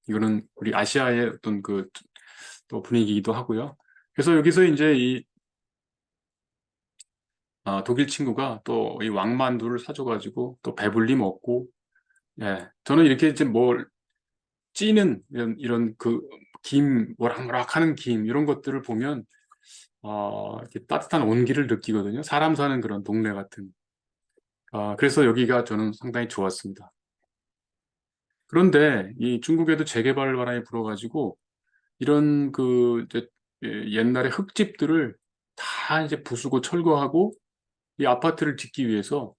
이거는 우리 아시아의 어떤 그 또 분위기이기도 하고요. 그래서 여기서 이제 이 독일 친구가 또 이 왕만두를 사줘가지고 또 배불리 먹고, 예, 저는 이렇게 이제 뭘 찌는 이런 그 김, 모락모락하는 김 이런 것들을 보면 이렇게 따뜻한 온기를 느끼거든요. 사람 사는 그런 동네 같은. 그래서 여기가 저는 상당히 좋았습니다. 그런데 이 중국에도 재개발 바람이 불어가지고 이런 그 이제 옛날의 흙집들을 다 이제 부수고 철거하고 이 아파트를 짓기 위해서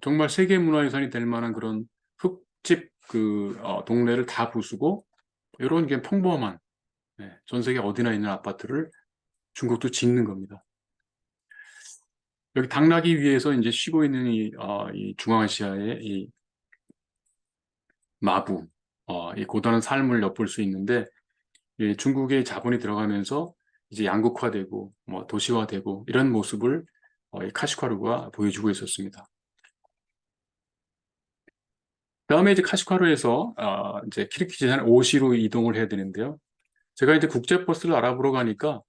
정말 세계문화유산이 될 만한 그런 흙집 그 동네를 다 부수고 이런 게 평범한 전 세계 어디나 있는 아파트를 중국도 짓는 겁니다. 여기 당나귀 위에서 이제 쉬고 있는 이 중앙아시아의 이 마부, 이 고단한 삶을 엿볼 수 있는데 이 중국의 자본이 들어가면서 이제 양극화되고 뭐 도시화되고 이런 모습을 이 카시카루가 보여주고 있었습니다. 다음에 이제 카시카루에서 이제 키르키즈스탄 오시로 이동을 해야 되는데요. 제가 이제 국제버스를 알아보러 가니까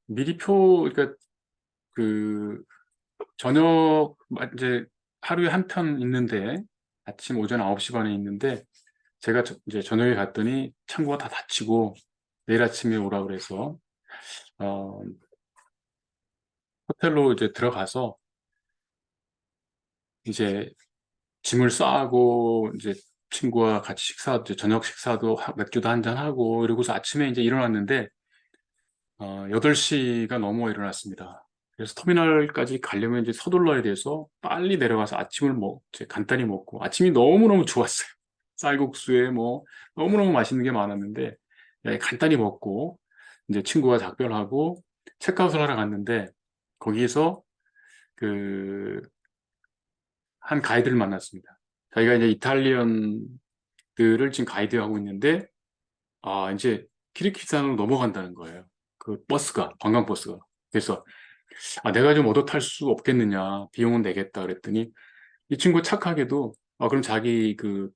미리 그러니까 그 저녁 이제 하루에 한 편 있는데 아침 오전 9시 반에 있는데 제가 이제 저녁에 갔더니 창구가 다 닫히고 내일 아침에 오라 그래서 어, 호텔로 이제 들어가서 이제 짐을 싸고 이제 친구와 같이 이제 저녁 식사도 맥주도 한잔 하고 이러고서 아침에 이제 일어났는데 8시가 넘어 일어났습니다. 그래서 터미널까지 가려면 이제 서둘러야 돼서 빨리 내려가서 아침을 이제 간단히 먹고 아침이 너무너무 좋았어요. 쌀국수에 뭐 너무너무 맛있는 게 많았는데 간단히 먹고 이제 친구와 작별하고 체크아웃을 하러 갔는데 거기에서 그 한 가이드를 만났습니다. 자기가 이제 이탈리언들을 지금 가이드하고 있는데 이제 키르키스탄으로 넘어간다는 거예요. 그 버스가 관광버스가. 그래서 내가 좀 얻어 탈 수 없겠느냐, 비용은 내겠다 그랬더니 이 친구 착하게도 그럼 자기 그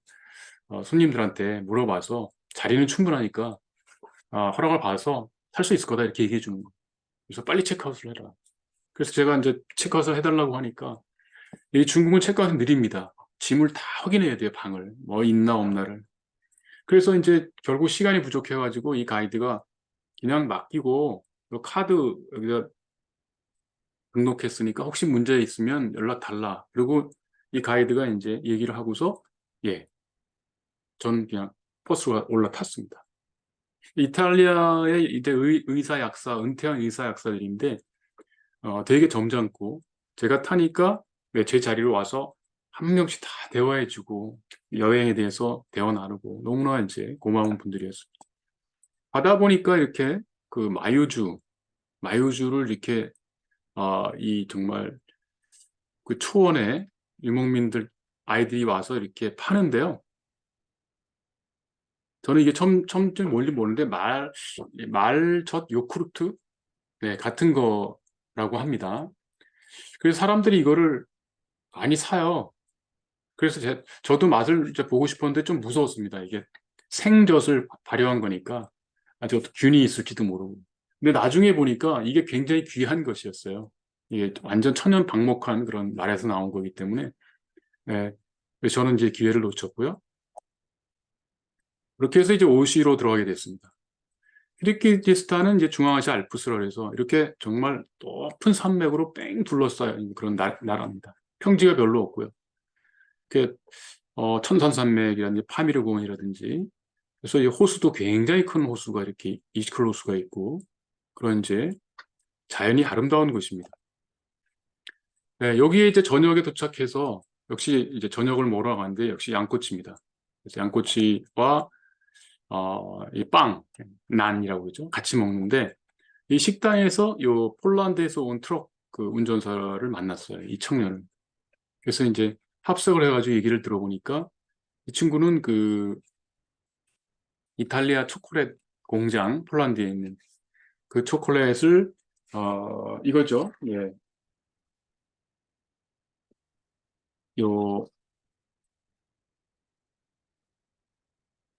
손님들한테 물어봐서 자리는 충분하니까 허락을 받아서 탈 수 있을 거다 이렇게 얘기해 주는 거예요. 그래서 빨리 체크아웃을 해라. 그래서 제가 이제 체크아웃을 해달라고 하니까 이 중국은 체크아웃이 느립니다. 짐을 다 확인해야 돼요, 방을. 뭐 있나 없나를. 그래서 이제 결국 시간이 부족해가지고 이 가이드가 그냥 맡기고 카드 여기다 등록했으니까 혹시 문제 있으면 연락 달라. 그리고 이 가이드가 이제 얘기를 하고서 예, 전 그냥 버스가 올라탔습니다. 이탈리아의 이제 의사 약사, 은퇴한 의사 약사들인데 되게 점잖고 제가 타니까 제 자리로 와서 한 명씩 다 대화해주고 여행에 대해서 대화 나누고 너무나 이제 고마운 분들이었습니다. 가다 보니까 이렇게 그 마요주를 이렇게 이 정말 그 초원에 유목민들 아이들이 와서 이렇게 파는데요. 저는 이게 처음 좀 뭔지 모르는데 말젓 요구르트 네, 같은 거라고 합니다. 그래서 사람들이 이거를 많이 사요. 그래서 저도 맛을 이제 보고 싶었는데 좀 무서웠습니다. 이게 생젓을 발효한 거니까 아직 어떤 균이 있을지도 모르고. 근데 나중에 보니까 이게 굉장히 귀한 것이었어요. 이게 완전 천연 방목한 그런 말에서 나온 거기 때문에, 예, 그래서 저는 이제 기회를 놓쳤고요. 그렇게 해서 이제 오시로 들어가게 됐습니다. 키르기즈스탄은 이제 중앙아시아 알프스라 해서 이렇게 정말 높은 산맥으로 뺑 둘러싸인 그런 나라입니다. 평지가 별로 없고요. 이렇게 천산산맥이라든지 파미르 공원이라든지, 그래서 이 호수도 굉장히 큰 호수가 이렇게 이스클 호수가 있고, 그런 이제 자연이 아름다운 곳입니다. 네, 여기에 이제 저녁에 도착해서 역시 이제 저녁을 먹으러 가는데 역시 양꼬치입니다. 그래서 양꼬치와 이 빵, 난이라고 그러죠. 같이 먹는데 이 식당에서 요 폴란드에서 온 트럭 그 운전사를 만났어요. 이 청년을. 그래서 이제 합석을 해가지고 얘기를 들어보니까 이 친구는 그 이탈리아 초콜릿 공장, 폴란드에 있는 그 초콜릿을 이거죠. 예. 요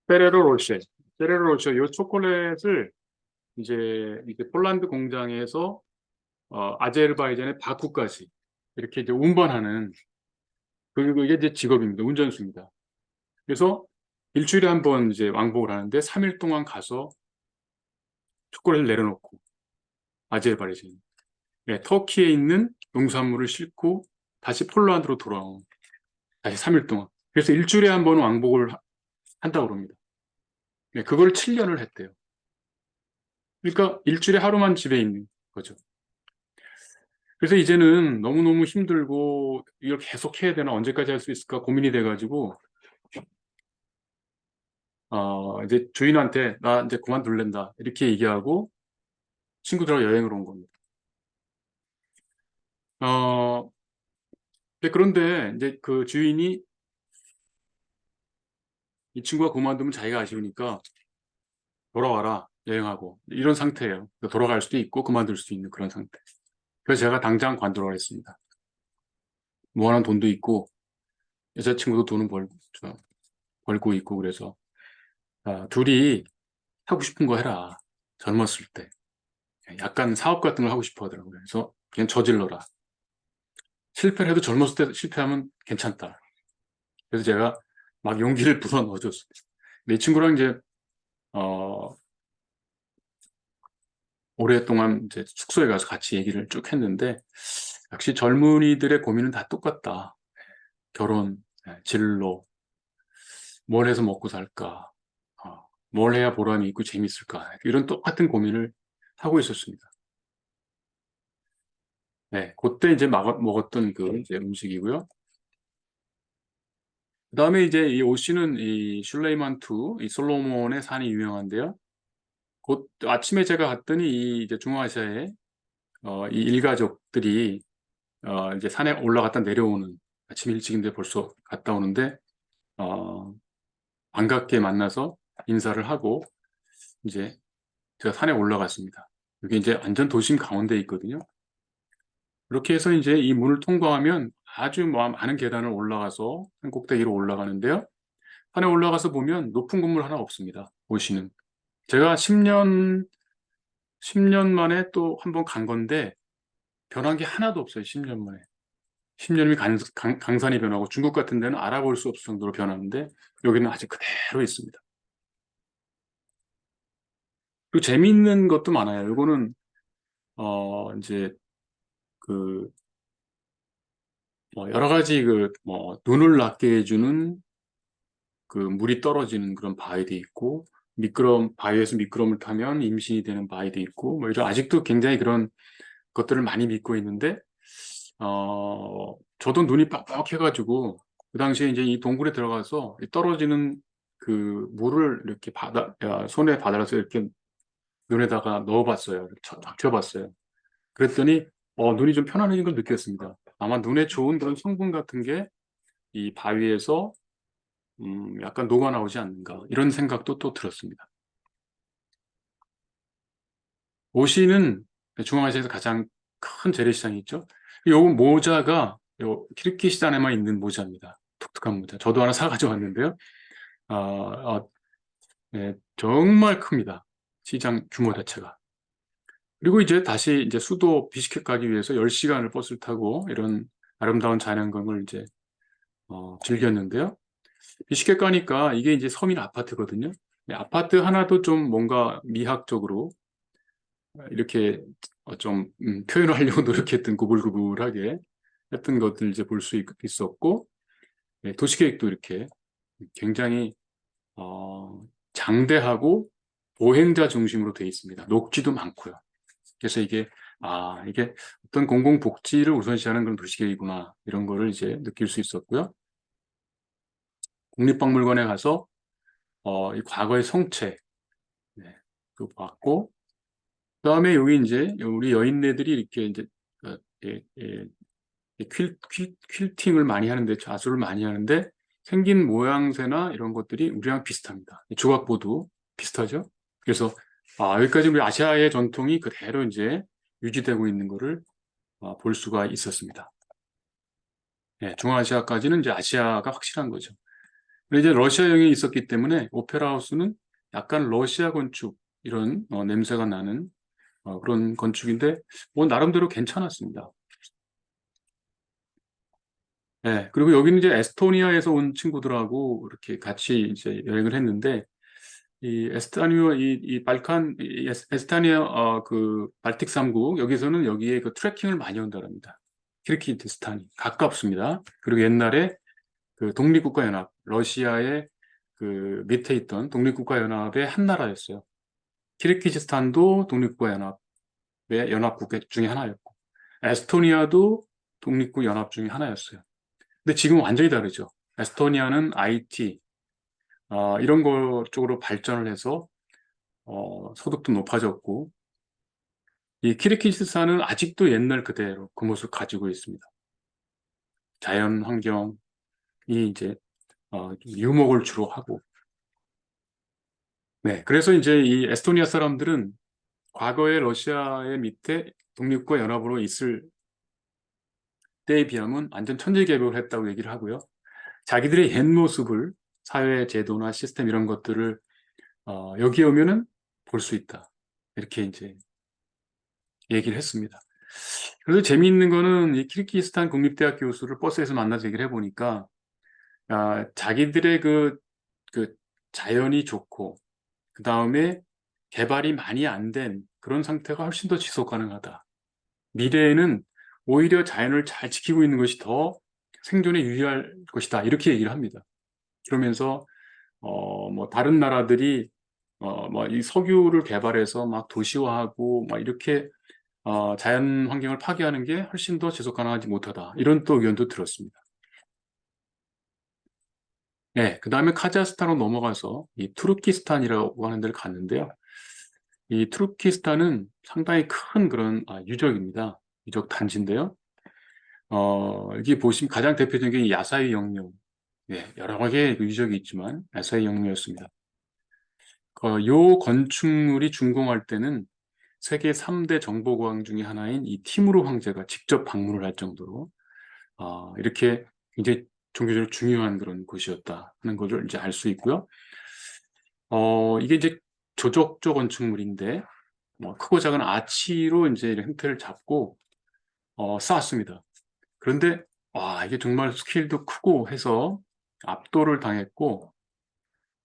페레로 로쉐, 페레로 로쉐 요 초콜릿을 이제 폴란드 공장에서 아제르바이잔의 바쿠까지 이렇게 이제 운반하는 그리고 이게 이제 직업입니다. 운전수입니다. 그래서 일주일에 한 번 이제 왕복을 하는데 3일 동안 가서 초콜릿을 내려놓고 아제르바이잔, 네, 터키에 있는 농산물을 싣고 다시 폴란드로 돌아온 다시 3일 동안. 그래서 일주일에 한 번 왕복을 한다고 그럽니다. 네, 그걸 7년을 했대요. 그러니까 일주일에 하루만 집에 있는 거죠. 그래서 이제는 너무너무 힘들고 이걸 계속 해야 되나 언제까지 할 수 있을까 고민이 돼가지고 이제 주인한테 나 이제 그만둘랜다 이렇게 얘기하고 친구들하고 여행을 온 겁니다. 어, 그런데 이제 그 주인이 이 친구가 그만두면 자기가 아쉬우니까 돌아와라 여행하고 이런 상태예요. 돌아갈 수도 있고 그만둘 수도 있는 그런 상태. 그래서 제가 당장 관두라고 했습니다. 모아놓은 돈도 있고 여자친구도 돈은 벌고 있고 그래서 둘이 하고 싶은 거 해라. 젊었을 때. 약간 사업 같은 걸 하고 싶어 하더라고요. 그래서 그냥 저질러라. 실패를 해도 젊었을 때 실패하면 괜찮다. 그래서 제가 막 용기를 불어 넣어줬어요. 근데 이 친구랑 이제, 어, 오랫동안 이제 숙소에 가서 같이 얘기를 쭉 했는데, 역시 젊은이들의 고민은 다 똑같다. 결혼, 진로, 뭘 해서 먹고 살까, 뭘 해야 보람이 있고 재밌을까, 이런 똑같은 고민을 하고 있었습니다. 네, 그때 이제 먹었던 그 이제 음식이고요. 그다음에 이제 이 오씨는 이 슐레이만투, 이 솔로몬의 산이 유명한데요. 곧 아침에 제가 갔더니 이 이제 중앙아시아에 이 일가족들이 이제 산에 올라갔다 내려오는 아침 일찍인데 벌써 갔다 오는데 어, 반갑게 만나서 인사를 하고 이제 제가 산에 올라갔습니다. 여기 이제 완전 도심 가운데 있거든요. 그렇게 해서 이제 이 문을 통과하면 아주 많은 계단을 올라가서 산 꼭대기로 올라가는데요. 산에 올라가서 보면 높은 건물 하나 없습니다. 보시는. 제가 10년 만에 또 한 번 간 건데 변한 게 하나도 없어요. 10년 만에. 10년이면 강산이 변하고 중국 같은 데는 알아볼 수 없을 정도로 변하는데 여기는 아직 그대로 있습니다. 그리고 재미있는 것도 많아요. 이거는 이제 그 뭐 여러 가지 그 뭐 눈을 낮게 해주는 그 물이 떨어지는 그런 바위도 있고 바위에서 미끄럼을 타면 임신이 되는 바위도 있고 뭐 이런 아직도 굉장히 그런 것들을 많이 믿고 있는데 저도 눈이 빡빡해가지고 그 당시에 이제 이 동굴에 들어가서 이 떨어지는 그 물을 이렇게 손에 받아서 이렇게 눈에다가 넣어봤어요. 적셔봤어요. 그랬더니 눈이 좀 편안해진 걸 느꼈습니다. 아마 눈에 좋은 그런 성분 같은 게 이 바위에서 약간 녹아나오지 않는가 이런 생각도 또 들었습니다. 오시는 중앙아시아에서 가장 큰 재래시장이 있죠. 요 모자가 요 키르기스탄에만 있는 모자입니다. 독특한 모자. 저도 하나 사가지고 왔는데요. 네, 정말 큽니다. 시장 규모 자체가. 그리고 이제 다시 이제 수도 비시케 가기 위해서 10시간을 버스를 타고 이런 아름다운 자연광을 이제 즐겼는데요. 비시케 가니까 이게 이제 서민 아파트거든요. 아파트 하나도 좀 뭔가 미학적으로 이렇게 좀 표현을 하려고 노력했던 구불구불하게 했던 것들 이제 볼 수 있었고, 도시계획도 이렇게 굉장히 장대하고 보행자 중심으로 되어 있습니다. 녹지도 많고요. 그래서 이게 어떤 공공복지를 우선시하는 그런 도시계획이구나, 이런 거를 이제 느낄 수 있었고요. 국립박물관에 가서 이 과거의 성체, 네, 그 봤고, 그다음에 여기 이제 우리 여인네들이 이렇게 이제 어, 예, 예, 퀼팅을 많이 하는데, 자수를 많이 하는데 생긴 모양새나 이런 것들이 우리랑 비슷합니다. 조각보도 비슷하죠. 그래서 여기까지 우리 아시아의 전통이 그대로 이제 유지되고 있는 것을 볼 수가 있었습니다. 중앙아시아까지는 이제 아시아가 확실한 거죠. 그리고 이제 러시아 영향이 있었기 때문에 오페라 하우스는 약간 러시아 건축 이런 냄새가 나는 그런 건축인데 뭐 나름대로 괜찮았습니다. 그리고 여기는 이제 에스토니아에서 온 친구들하고 이렇게 같이 이제 여행을 했는데, 이 에스토니아, 이 발칸, 에스토니아, 그 발틱 3국, 여기서는 여기에 그 트레킹을 많이 온다랍니다. 키르기즈스탄이 가깝습니다. 그리고 옛날에 그 독립국가연합, 러시아의 그 밑에 있던 독립국가연합의 한 나라였어요. 키르기즈스탄도 독립국가연합의 연합국 중에 하나였고, 에스토니아도 독립국 연합 중에 하나였어요. 근데 지금 완전히 다르죠. 에스토니아는 IT, 이런 거 쪽으로 발전을 해서 소득도 높아졌고, 이 키르기스스탄은 아직도 옛날 그대로 그 모습을 가지고 있습니다. 자연 환경이 이제 유목을 주로 하고, 네, 그래서 이제 이 에스토니아 사람들은 과거의 러시아의 밑에 독립국가 연합으로 있을 때에 비하면 완전 천지개벽을 했다고 얘기를 하고요. 자기들의 옛 모습을, 사회 제도나 시스템 이런 것들을 여기 오면은 볼 수 있다, 이렇게 이제 얘기를 했습니다. 그래서 재미있는 거는 이 키르기스탄 국립대학 교수를 버스에서 만나서 얘기를 해보니까, 자기들의 그 자연이 좋고, 그 다음에 개발이 많이 안 된 그런 상태가 훨씬 더 지속 가능하다. 미래에는 오히려 자연을 잘 지키고 있는 것이 더 생존에 유리할 것이다, 이렇게 얘기를 합니다. 그러면서 뭐 다른 나라들이 뭐 이 석유를 개발해서 막 도시화하고 막 이렇게 자연 환경을 파괴하는 게 훨씬 더 지속 가능하지 못하다, 이런 또 의견도 들었습니다. 네, 그 다음에 카자흐스탄으로 넘어가서 이 투르키스탄이라고 하는 데를 갔는데요. 이 투르키스탄은 상당히 큰 그런 유적입니다. 유적 단지인데요. 여기 보시면 가장 대표적인 게 야사이 영묘. 여러 개의 그 유적이 있지만 야사이 영묘였습니다. 요 건축물이 준공할 때는 세계 3대 정보고항 중에 하나인 이 티무르 황제가 직접 방문을 할 정도로 이렇게 굉장히 종교적으로 중요한 그런 곳이었다 하는 것을 이제 알 수 있고요. 이게 이제 조적조 건축물인데 뭐 크고 작은 아치로 이제 이런 형태를 잡고 쌓았습니다. 그런데 이게 정말 스케일도 크고 해서 압도를 당했고,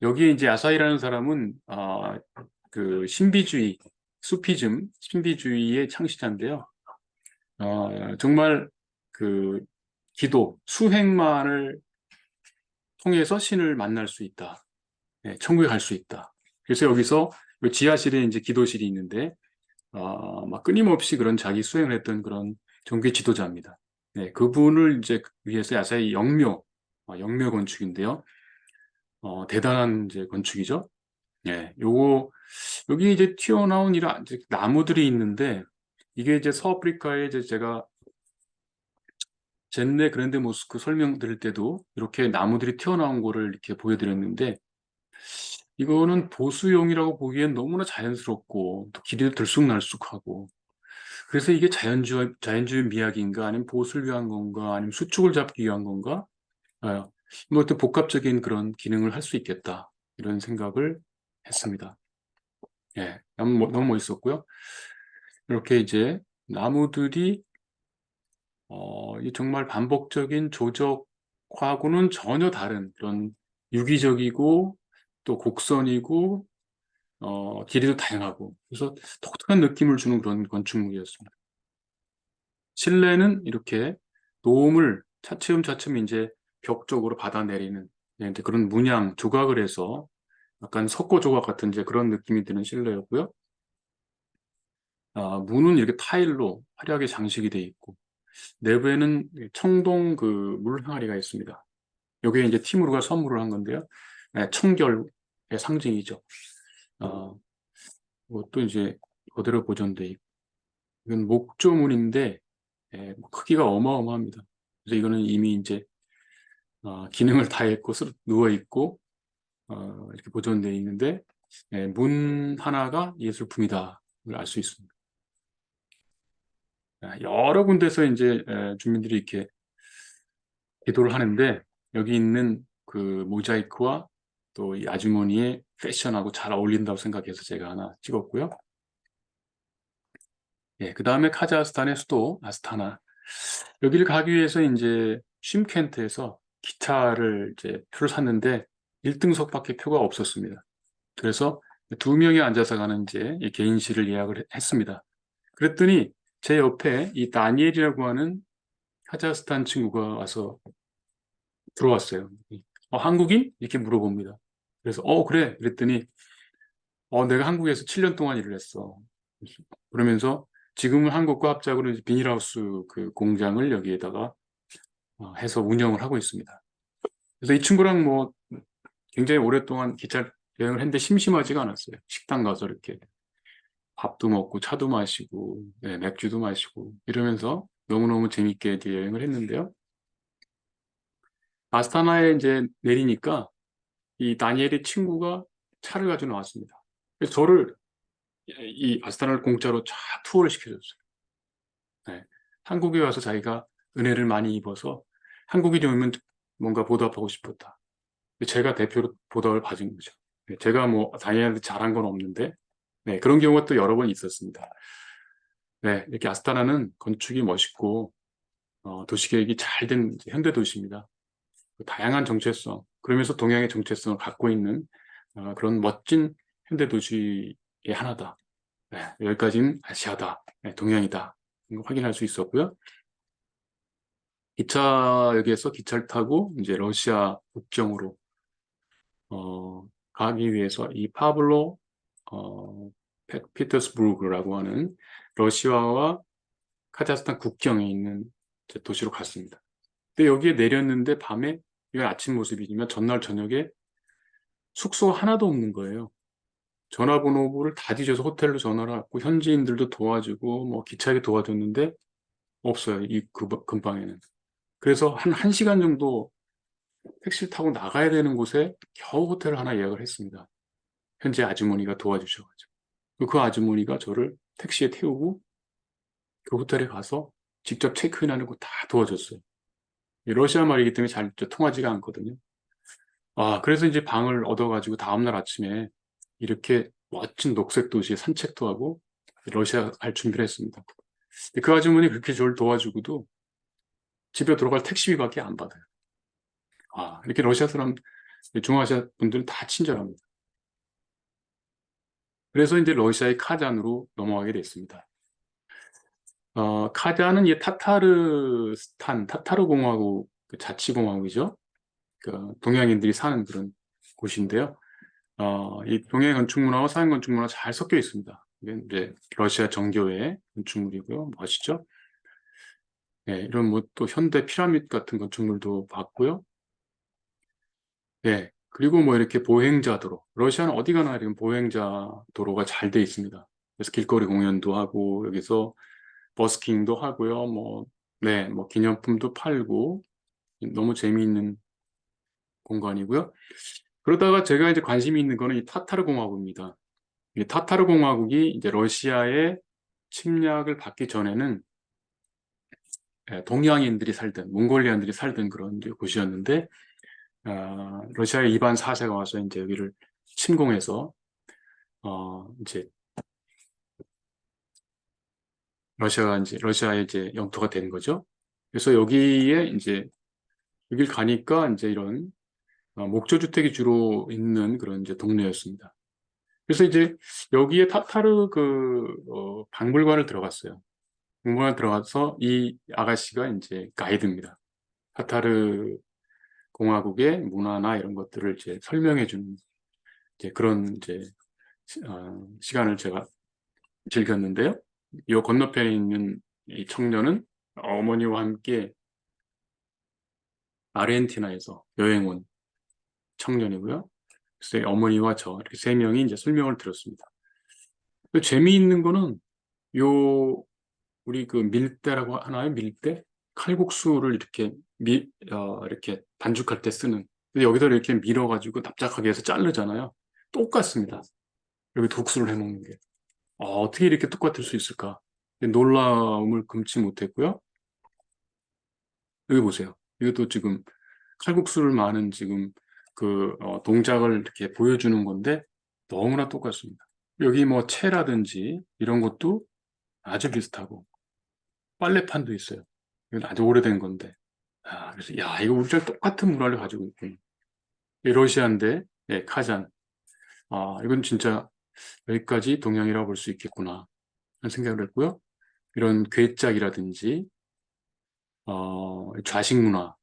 여기에 이제 야사이라는 사람은 그 신비주의, 수피즘, 신비주의의 창시자인데요. 정말 그 기도, 수행만을 통해서 신을 만날 수 있다. 천국에 갈 수 있다. 그래서 여기서 요 지하실에 이제 기도실이 있는데, 막 끊임없이 그런 자기 수행을 했던 그런 종교 지도자입니다. 그분을 이제 위해서 야사이 영묘, 영묘 건축인데요. 대단한 이제 건축이죠. 여기 이제 튀어나온 이런 이제 나무들이 있는데, 이게 이제 서아프리카에 이제 제가 젠네 그랜드 모스크 설명드릴 때도 이렇게 나무들이 튀어나온 거를 이렇게 보여드렸는데, 이거는 보수용이라고 보기엔 너무나 자연스럽고 또 길이도 들쑥날쑥하고, 그래서 이게 자연주의 미학인가 아니면 보수를 위한 건가 아니면 수축을 잡기 위한 건가, 뭐 어떤 복합적인 그런 기능을 할 수 있겠다, 이런 생각을 했습니다. 너무 멋있었고요. 이렇게 이제 나무들이 이 정말 반복적인 조적하고는 전혀 다른 그런 유기적이고 또 곡선이고 길이도 다양하고 그래서 독특한 느낌을 주는 그런 건축물이었습니다. 실내는 이렇게 노움을 차츰차츰 이제 벽 쪽으로 받아내리는 이제 그런 문양 조각을 해서 약간 석고 조각 같은 이제 그런 느낌이 드는 실내였고요. 문은 이렇게 타일로 화려하게 장식이 되어 있고 내부에는 청동 그 물 항아리가 있습니다. 여기에 이제 티무르가 선물을 한 건데요. 네, 청결의 상징이죠. 이것도 이제 그대로 보존돼 있고 이건 목조문인데 뭐 크기가 어마어마합니다. 그래서 이거는 이미 이제 기능을 다했고 누워 있고 이렇게 보존되어 있는데 문 하나가 예술품이다를 알 수 있습니다. 여러 군데서 이제 주민들이 이렇게 기도를 하는데 여기 있는 그 모자이크와 또 이 아주머니의 패션하고 잘 어울린다고 생각해서 제가 하나 찍었고요. 그 다음에 카자흐스탄의 수도 아스타나. 여기를 가기 위해서 이제 쉼켄트에서 기차를 이제 표를 샀는데 1등석밖에 표가 없었습니다. 그래서 두 명이 앉아서 가는 이제 개인실을 예약을 했습니다. 그랬더니 제 옆에 이 다니엘이라고 하는 카자흐스탄 친구가 와서 들어왔어요. 한국인? 이렇게 물어봅니다. 그래서 그래. 그랬더니 내가 한국에서 7년 동안 일을 했어. 그러면서 지금은 한국과 합작으로 이제 비닐하우스 그 공장을 여기에다가 해서 운영을 하고 있습니다. 그래서 이 친구랑 뭐 굉장히 오랫동안 기차 여행을 했는데 심심하지가 않았어요. 식당 가서 이렇게 밥도 먹고 차도 마시고 맥주도 마시고 이러면서 너무너무 재밌게 이제 여행을 했는데요. 아스타나에 이제 내리니까 이 다니엘의 친구가 차를 가지고 나왔습니다. 그래서 저를 이 아스타나를 공짜로 쫙 투어를 시켜줬어요. 네. 한국에 와서 자기가 은혜를 많이 입어서 한국인이 오면 뭔가 보답하고 싶었다. 제가 대표로 보답을 받은 거죠. 네, 제가 뭐 다니엘한테 잘한 건 없는데 그런 경우가 또 여러 번 있었습니다. 이렇게 아스타나는 건축이 멋있고 도시계획이 잘 된 현대 도시입니다. 다양한 정체성, 그러면서 동양의 정체성을 갖고 있는 그런 멋진 현대 도시의 하나다. 여기까지는 아시아다, 동양이다. 확인할 수 있었고요. 기차역에서 기차를 타고 이제 러시아 국경으로 가기 위해서 이 파블로 피터스부르크라고 하는 러시아와 카자흐스탄 국경에 있는 도시로 갔습니다. 근데 여기에 내렸는데 밤에 이건 아침 모습이지만 전날 저녁에 숙소가 하나도 없는 거예요. 전화번호를 다 뒤져서 호텔로 전화를 하고 현지인들도 도와주고 뭐 기차에 도와줬는데 없어요. 이 근방에는. 그래서 한 1시간 정도 택시를 타고 나가야 되는 곳에 겨우 호텔을 하나 예약을 했습니다. 현재 아주머니가 도와주셔가지고. 그 아주머니가 저를 택시에 태우고 그 호텔에 가서 직접 체크인하는 거 다 도와줬어요. 러시아 말이기 때문에 잘 통하지가 않거든요. 그래서 이제 방을 얻어가지고 다음날 아침에 이렇게 멋진 녹색 도시에 산책도 하고 러시아 갈 준비를 했습니다. 그 아주머니 그렇게 저를 도와주고도 집에 들어갈 택시비밖에 안 받아요. 이렇게 러시아 사람, 중앙아시아 분들은 다 친절합니다. 그래서 이제 러시아의 카잔으로 넘어가게 됐습니다. 카잔은 이 타타르 공화국 그 자치공화국이죠. 그 동양인들이 사는 그런 곳인데요. 이 동양 건축 문화와 서양 건축 문화가 잘 섞여 있습니다. 이게 이제 러시아 정교의 건축물이고요. 멋있죠? 이런 뭐 또 현대 피라미드 같은 건축물도 봤고요. 그리고 뭐 이렇게 보행자 도로. 러시아는 어디 가나 이런 보행자 도로가 잘 돼 있습니다. 그래서 길거리 공연도 하고 여기서 버스킹도 하고요. 뭐 기념품도 팔고 너무 재미있는 공간이고요. 그러다가 제가 이제 관심이 있는 거는 이 타타르 공화국입니다. 이 타타르 공화국이 이제 러시아의 침략을 받기 전에는 동양인들이 살던, 몽골리안들이 살던 그런 이제 곳이었는데, 러시아의 이반 4세가 와서 이제 여기를 침공해서, 이제 러시아의 이제 영토가 된 거죠. 그래서 여기에 이제 여길 가니까 이제 이런 목조 주택이 주로 있는 그런 이제 동네였습니다. 그래서 이제 여기에 타타르 박물관을 들어갔어요. 박물관 들어가서 이 아가씨가 이제 가이드입니다. 타타르 공화국의 문화나 이런 것들을 이제 설명해 주는 이제 그런 이제 시간을 제가 즐겼는데요. 이 건너편에 있는 이 청년은 어머니와 함께 아르헨티나에서 여행 온 청년이고요. 그래서 어머니와 저 이렇게 세 명이 이제 설명을 들었습니다. 재미있는 거는 요 우리 그 밀대라고 하나요? 밀대? 칼국수를 이렇게 이렇게 반죽할 때 쓰는. 근데 여기다 이렇게 밀어가지고 납작하게 해서 자르잖아요. 똑같습니다. 여기 국수를 해 먹는 게. 어떻게 이렇게 똑같을 수 있을까? 놀라움을 금치 못했고요. 여기 보세요. 이것도 지금 칼국수를 마는 지금 동작을 이렇게 보여주는 건데 너무나 똑같습니다. 여기 뭐 채라든지 이런 것도 아주 비슷하고 빨래판도 있어요. 이건 아주 오래된 건데. 그래서 야, 이거 우리랑 똑같은 문화를 가지고 있군. 이 러시아인데, 예, 카잔. 이건 진짜 여기까지 동양이라고 볼 수 있겠구나 하는 생각을 했고요. 이런 괴짝이라든지 좌식 문화도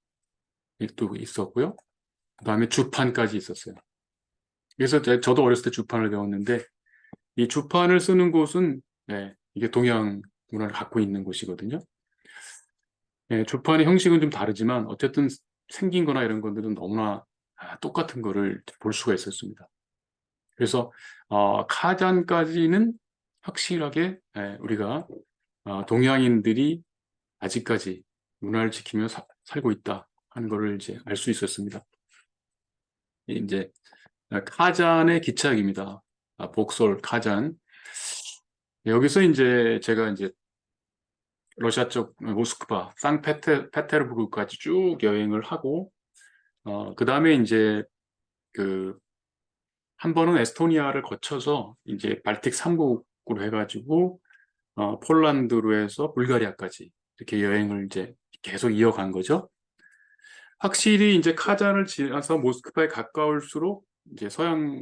있었고요. 그다음에 주판까지 있었어요. 그래서 저도 어렸을 때 주판을 배웠는데 이 주판을 쓰는 곳은 네, 이게 동양 문화를 갖고 있는 곳이거든요. 네, 주판의 형식은 좀 다르지만 어쨌든 생긴 거나 이런 것들은 너무나 똑같은 거를 볼 수가 있었습니다. 그래서 카잔까지는 확실하게 우리가 동양인들이 아직까지 문화를 지키며 살고 있다 하는 거를 이제 알 수 있었습니다. 이제 카잔의 기차역입니다. 복솔 카잔. 여기서 이제 제가 이제 러시아 쪽 모스크바, 상페테르부르크까지 쭉 여행을 하고 그 다음에 이제 그 한 번은 에스토니아를 거쳐서 이제 발틱 3국으로 해가지고 폴란드로 해서 불가리아까지 이렇게 여행을 이제 계속 이어간 거죠. 확실히 이제 카잔을 지나서 모스크바에 가까울수록 이제 서양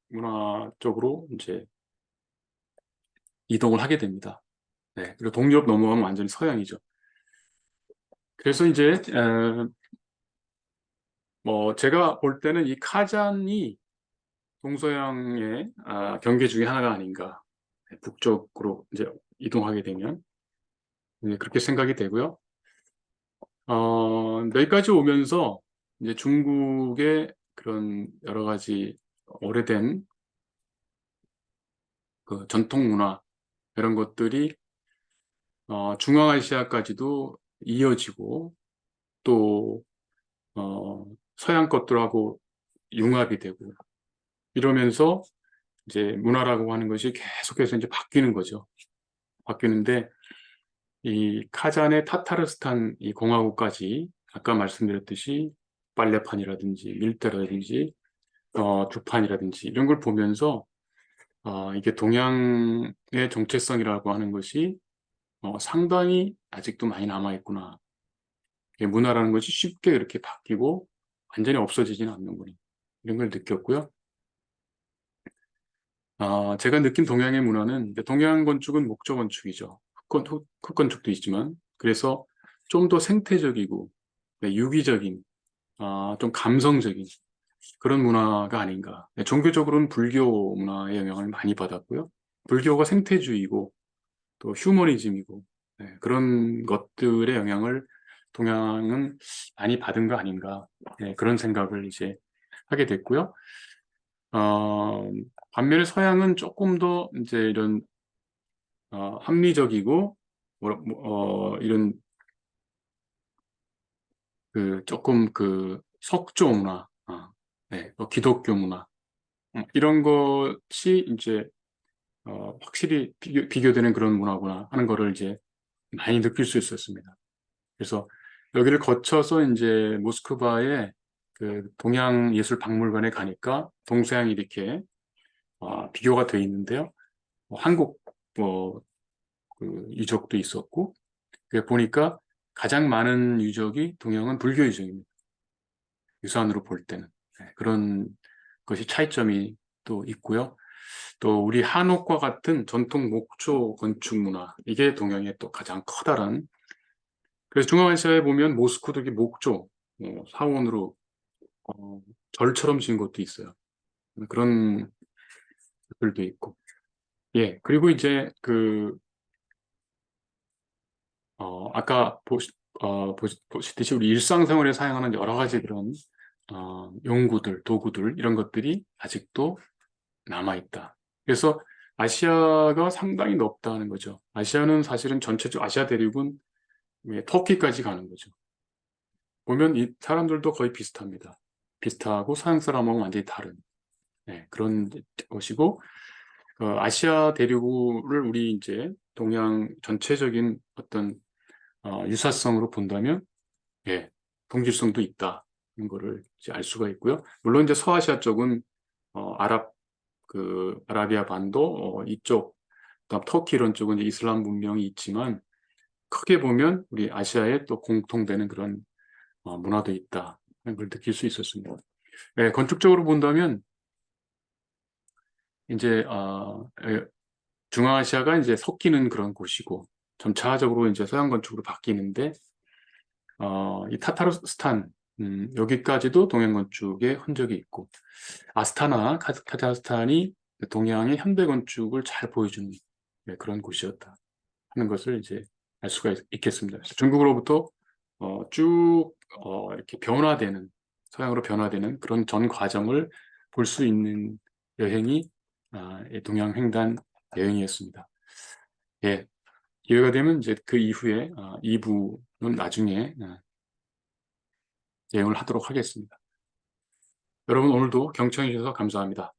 문화 쪽으로 이제 이동을 하게 됩니다. 네, 그리고 동유럽 넘어가면 완전히 서양이죠. 그래서 이제 뭐 제가 볼 때는 이 카잔이 동서양의 경계 중에 하나가 아닌가. 네, 북쪽으로 이제 이동하게 되면 네, 그렇게 생각이 되고요. 여기까지 오면서 이제 중국의 그런 여러 가지 오래된 그 전통 문화 이런 것들이 중앙아시아까지도 이어지고 또 서양 것들하고 융합이 되고 이러면서 이제 문화라고 하는 것이 계속해서 이제 바뀌는 거죠. 바뀌는데 이 카잔의 타타르스탄 이 공화국까지 아까 말씀드렸듯이 빨래판이라든지 밀대라든지 주판이라든지 이런 걸 보면서 이게 동양의 정체성이라고 하는 것이 상당히 아직도 많이 남아있구나. 문화라는 것이 쉽게 이렇게 바뀌고 완전히 없어지지는 않는구나. 이런 걸 느꼈고요. 제가 느낀 동양의 문화는 동양 건축은 목조 건축이죠. 흙 건축도 있지만 그래서 좀 더 생태적이고 네, 유기적인 좀 감성적인 그런 문화가 아닌가. 네, 종교적으로는 불교 문화의 영향을 많이 받았고요. 불교가 생태주의고 또 휴머니즘이고 네, 그런 것들의 영향을 동양은 많이 받은 거 아닌가. 네, 그런 생각을 이제 하게 됐고요. 어, 반면에 서양은 조금 더 이제 이런 합리적이고 이런 그 조금 그 석조 문화, 네, 기독교 문화 이런 것이 이제 확실히 비교되는 그런 문화구나 하는 거를 이제 많이 느낄 수 있었습니다. 그래서 여기를 거쳐서 이제 모스크바의 그 동양예술박물관에 가니까 동서양이 이렇게 비교가 돼 있는데요. 한국 뭐 그 유적도 있었고, 보니까 가장 많은 유적이 동양은 불교 유적입니다. 유산으로 볼 때는. 그런 것이 차이점이 또 있고요. 또 우리 한옥과 같은 전통 목조 건축 문화, 이게 동양의 또 가장 커다란. 그래서 중앙아시아에 보면 모스크도 이게 목조, 사원으로 절처럼 지은 것도 있어요. 그런 것들도 있고. 예, 그리고 이제 아까 보시듯이 우리 일상생활에 사용하는 여러 가지 그런 용구들, 도구들, 이런 것들이 아직도 남아있다. 그래서 아시아가 상당히 넓다는 거죠. 아시아는 사실은 전체적 아시아 대륙은 터키까지 가는 거죠. 보면 이 사람들도 거의 비슷합니다. 비슷하고 서양 사람하고 완전히 다른 그런 것이고, 아시아 대륙을 우리 이제 동양 전체적인 어떤 유사성으로 본다면, 예, 동질성도 있다는 거를 이제 알 수가 있고요. 물론 이제 서아시아 쪽은 아라비아 반도 이쪽, 그다음 터키 이런 쪽은 이제 이슬람 문명이 있지만, 크게 보면 우리 아시아에 또 공통되는 그런 문화도 있다 하는 걸 느낄 수 있었습니다. 예, 건축적으로 본다면 이제 중앙아시아가 이제 섞이는 그런 곳이고, 점차적으로 이제 서양 건축으로 바뀌는데, 이 타타르스탄, 여기까지도 동양 건축의 흔적이 있고, 아스타나, 카자흐스탄이 동양의 현대 건축을 잘 보여주는 그런 곳이었다 하는 것을 이제 알 수가 있겠습니다. 그래서 중국으로부터 이렇게 변화되는, 서양으로 변화되는 그런 전 과정을 볼 수 있는 여행이 이 동양 횡단 여행이었습니다. 예, 기회가 되면 이제 그 이후에 2부는 나중에 여행을 하도록 하겠습니다. 여러분 오늘도 경청해 주셔서 감사합니다.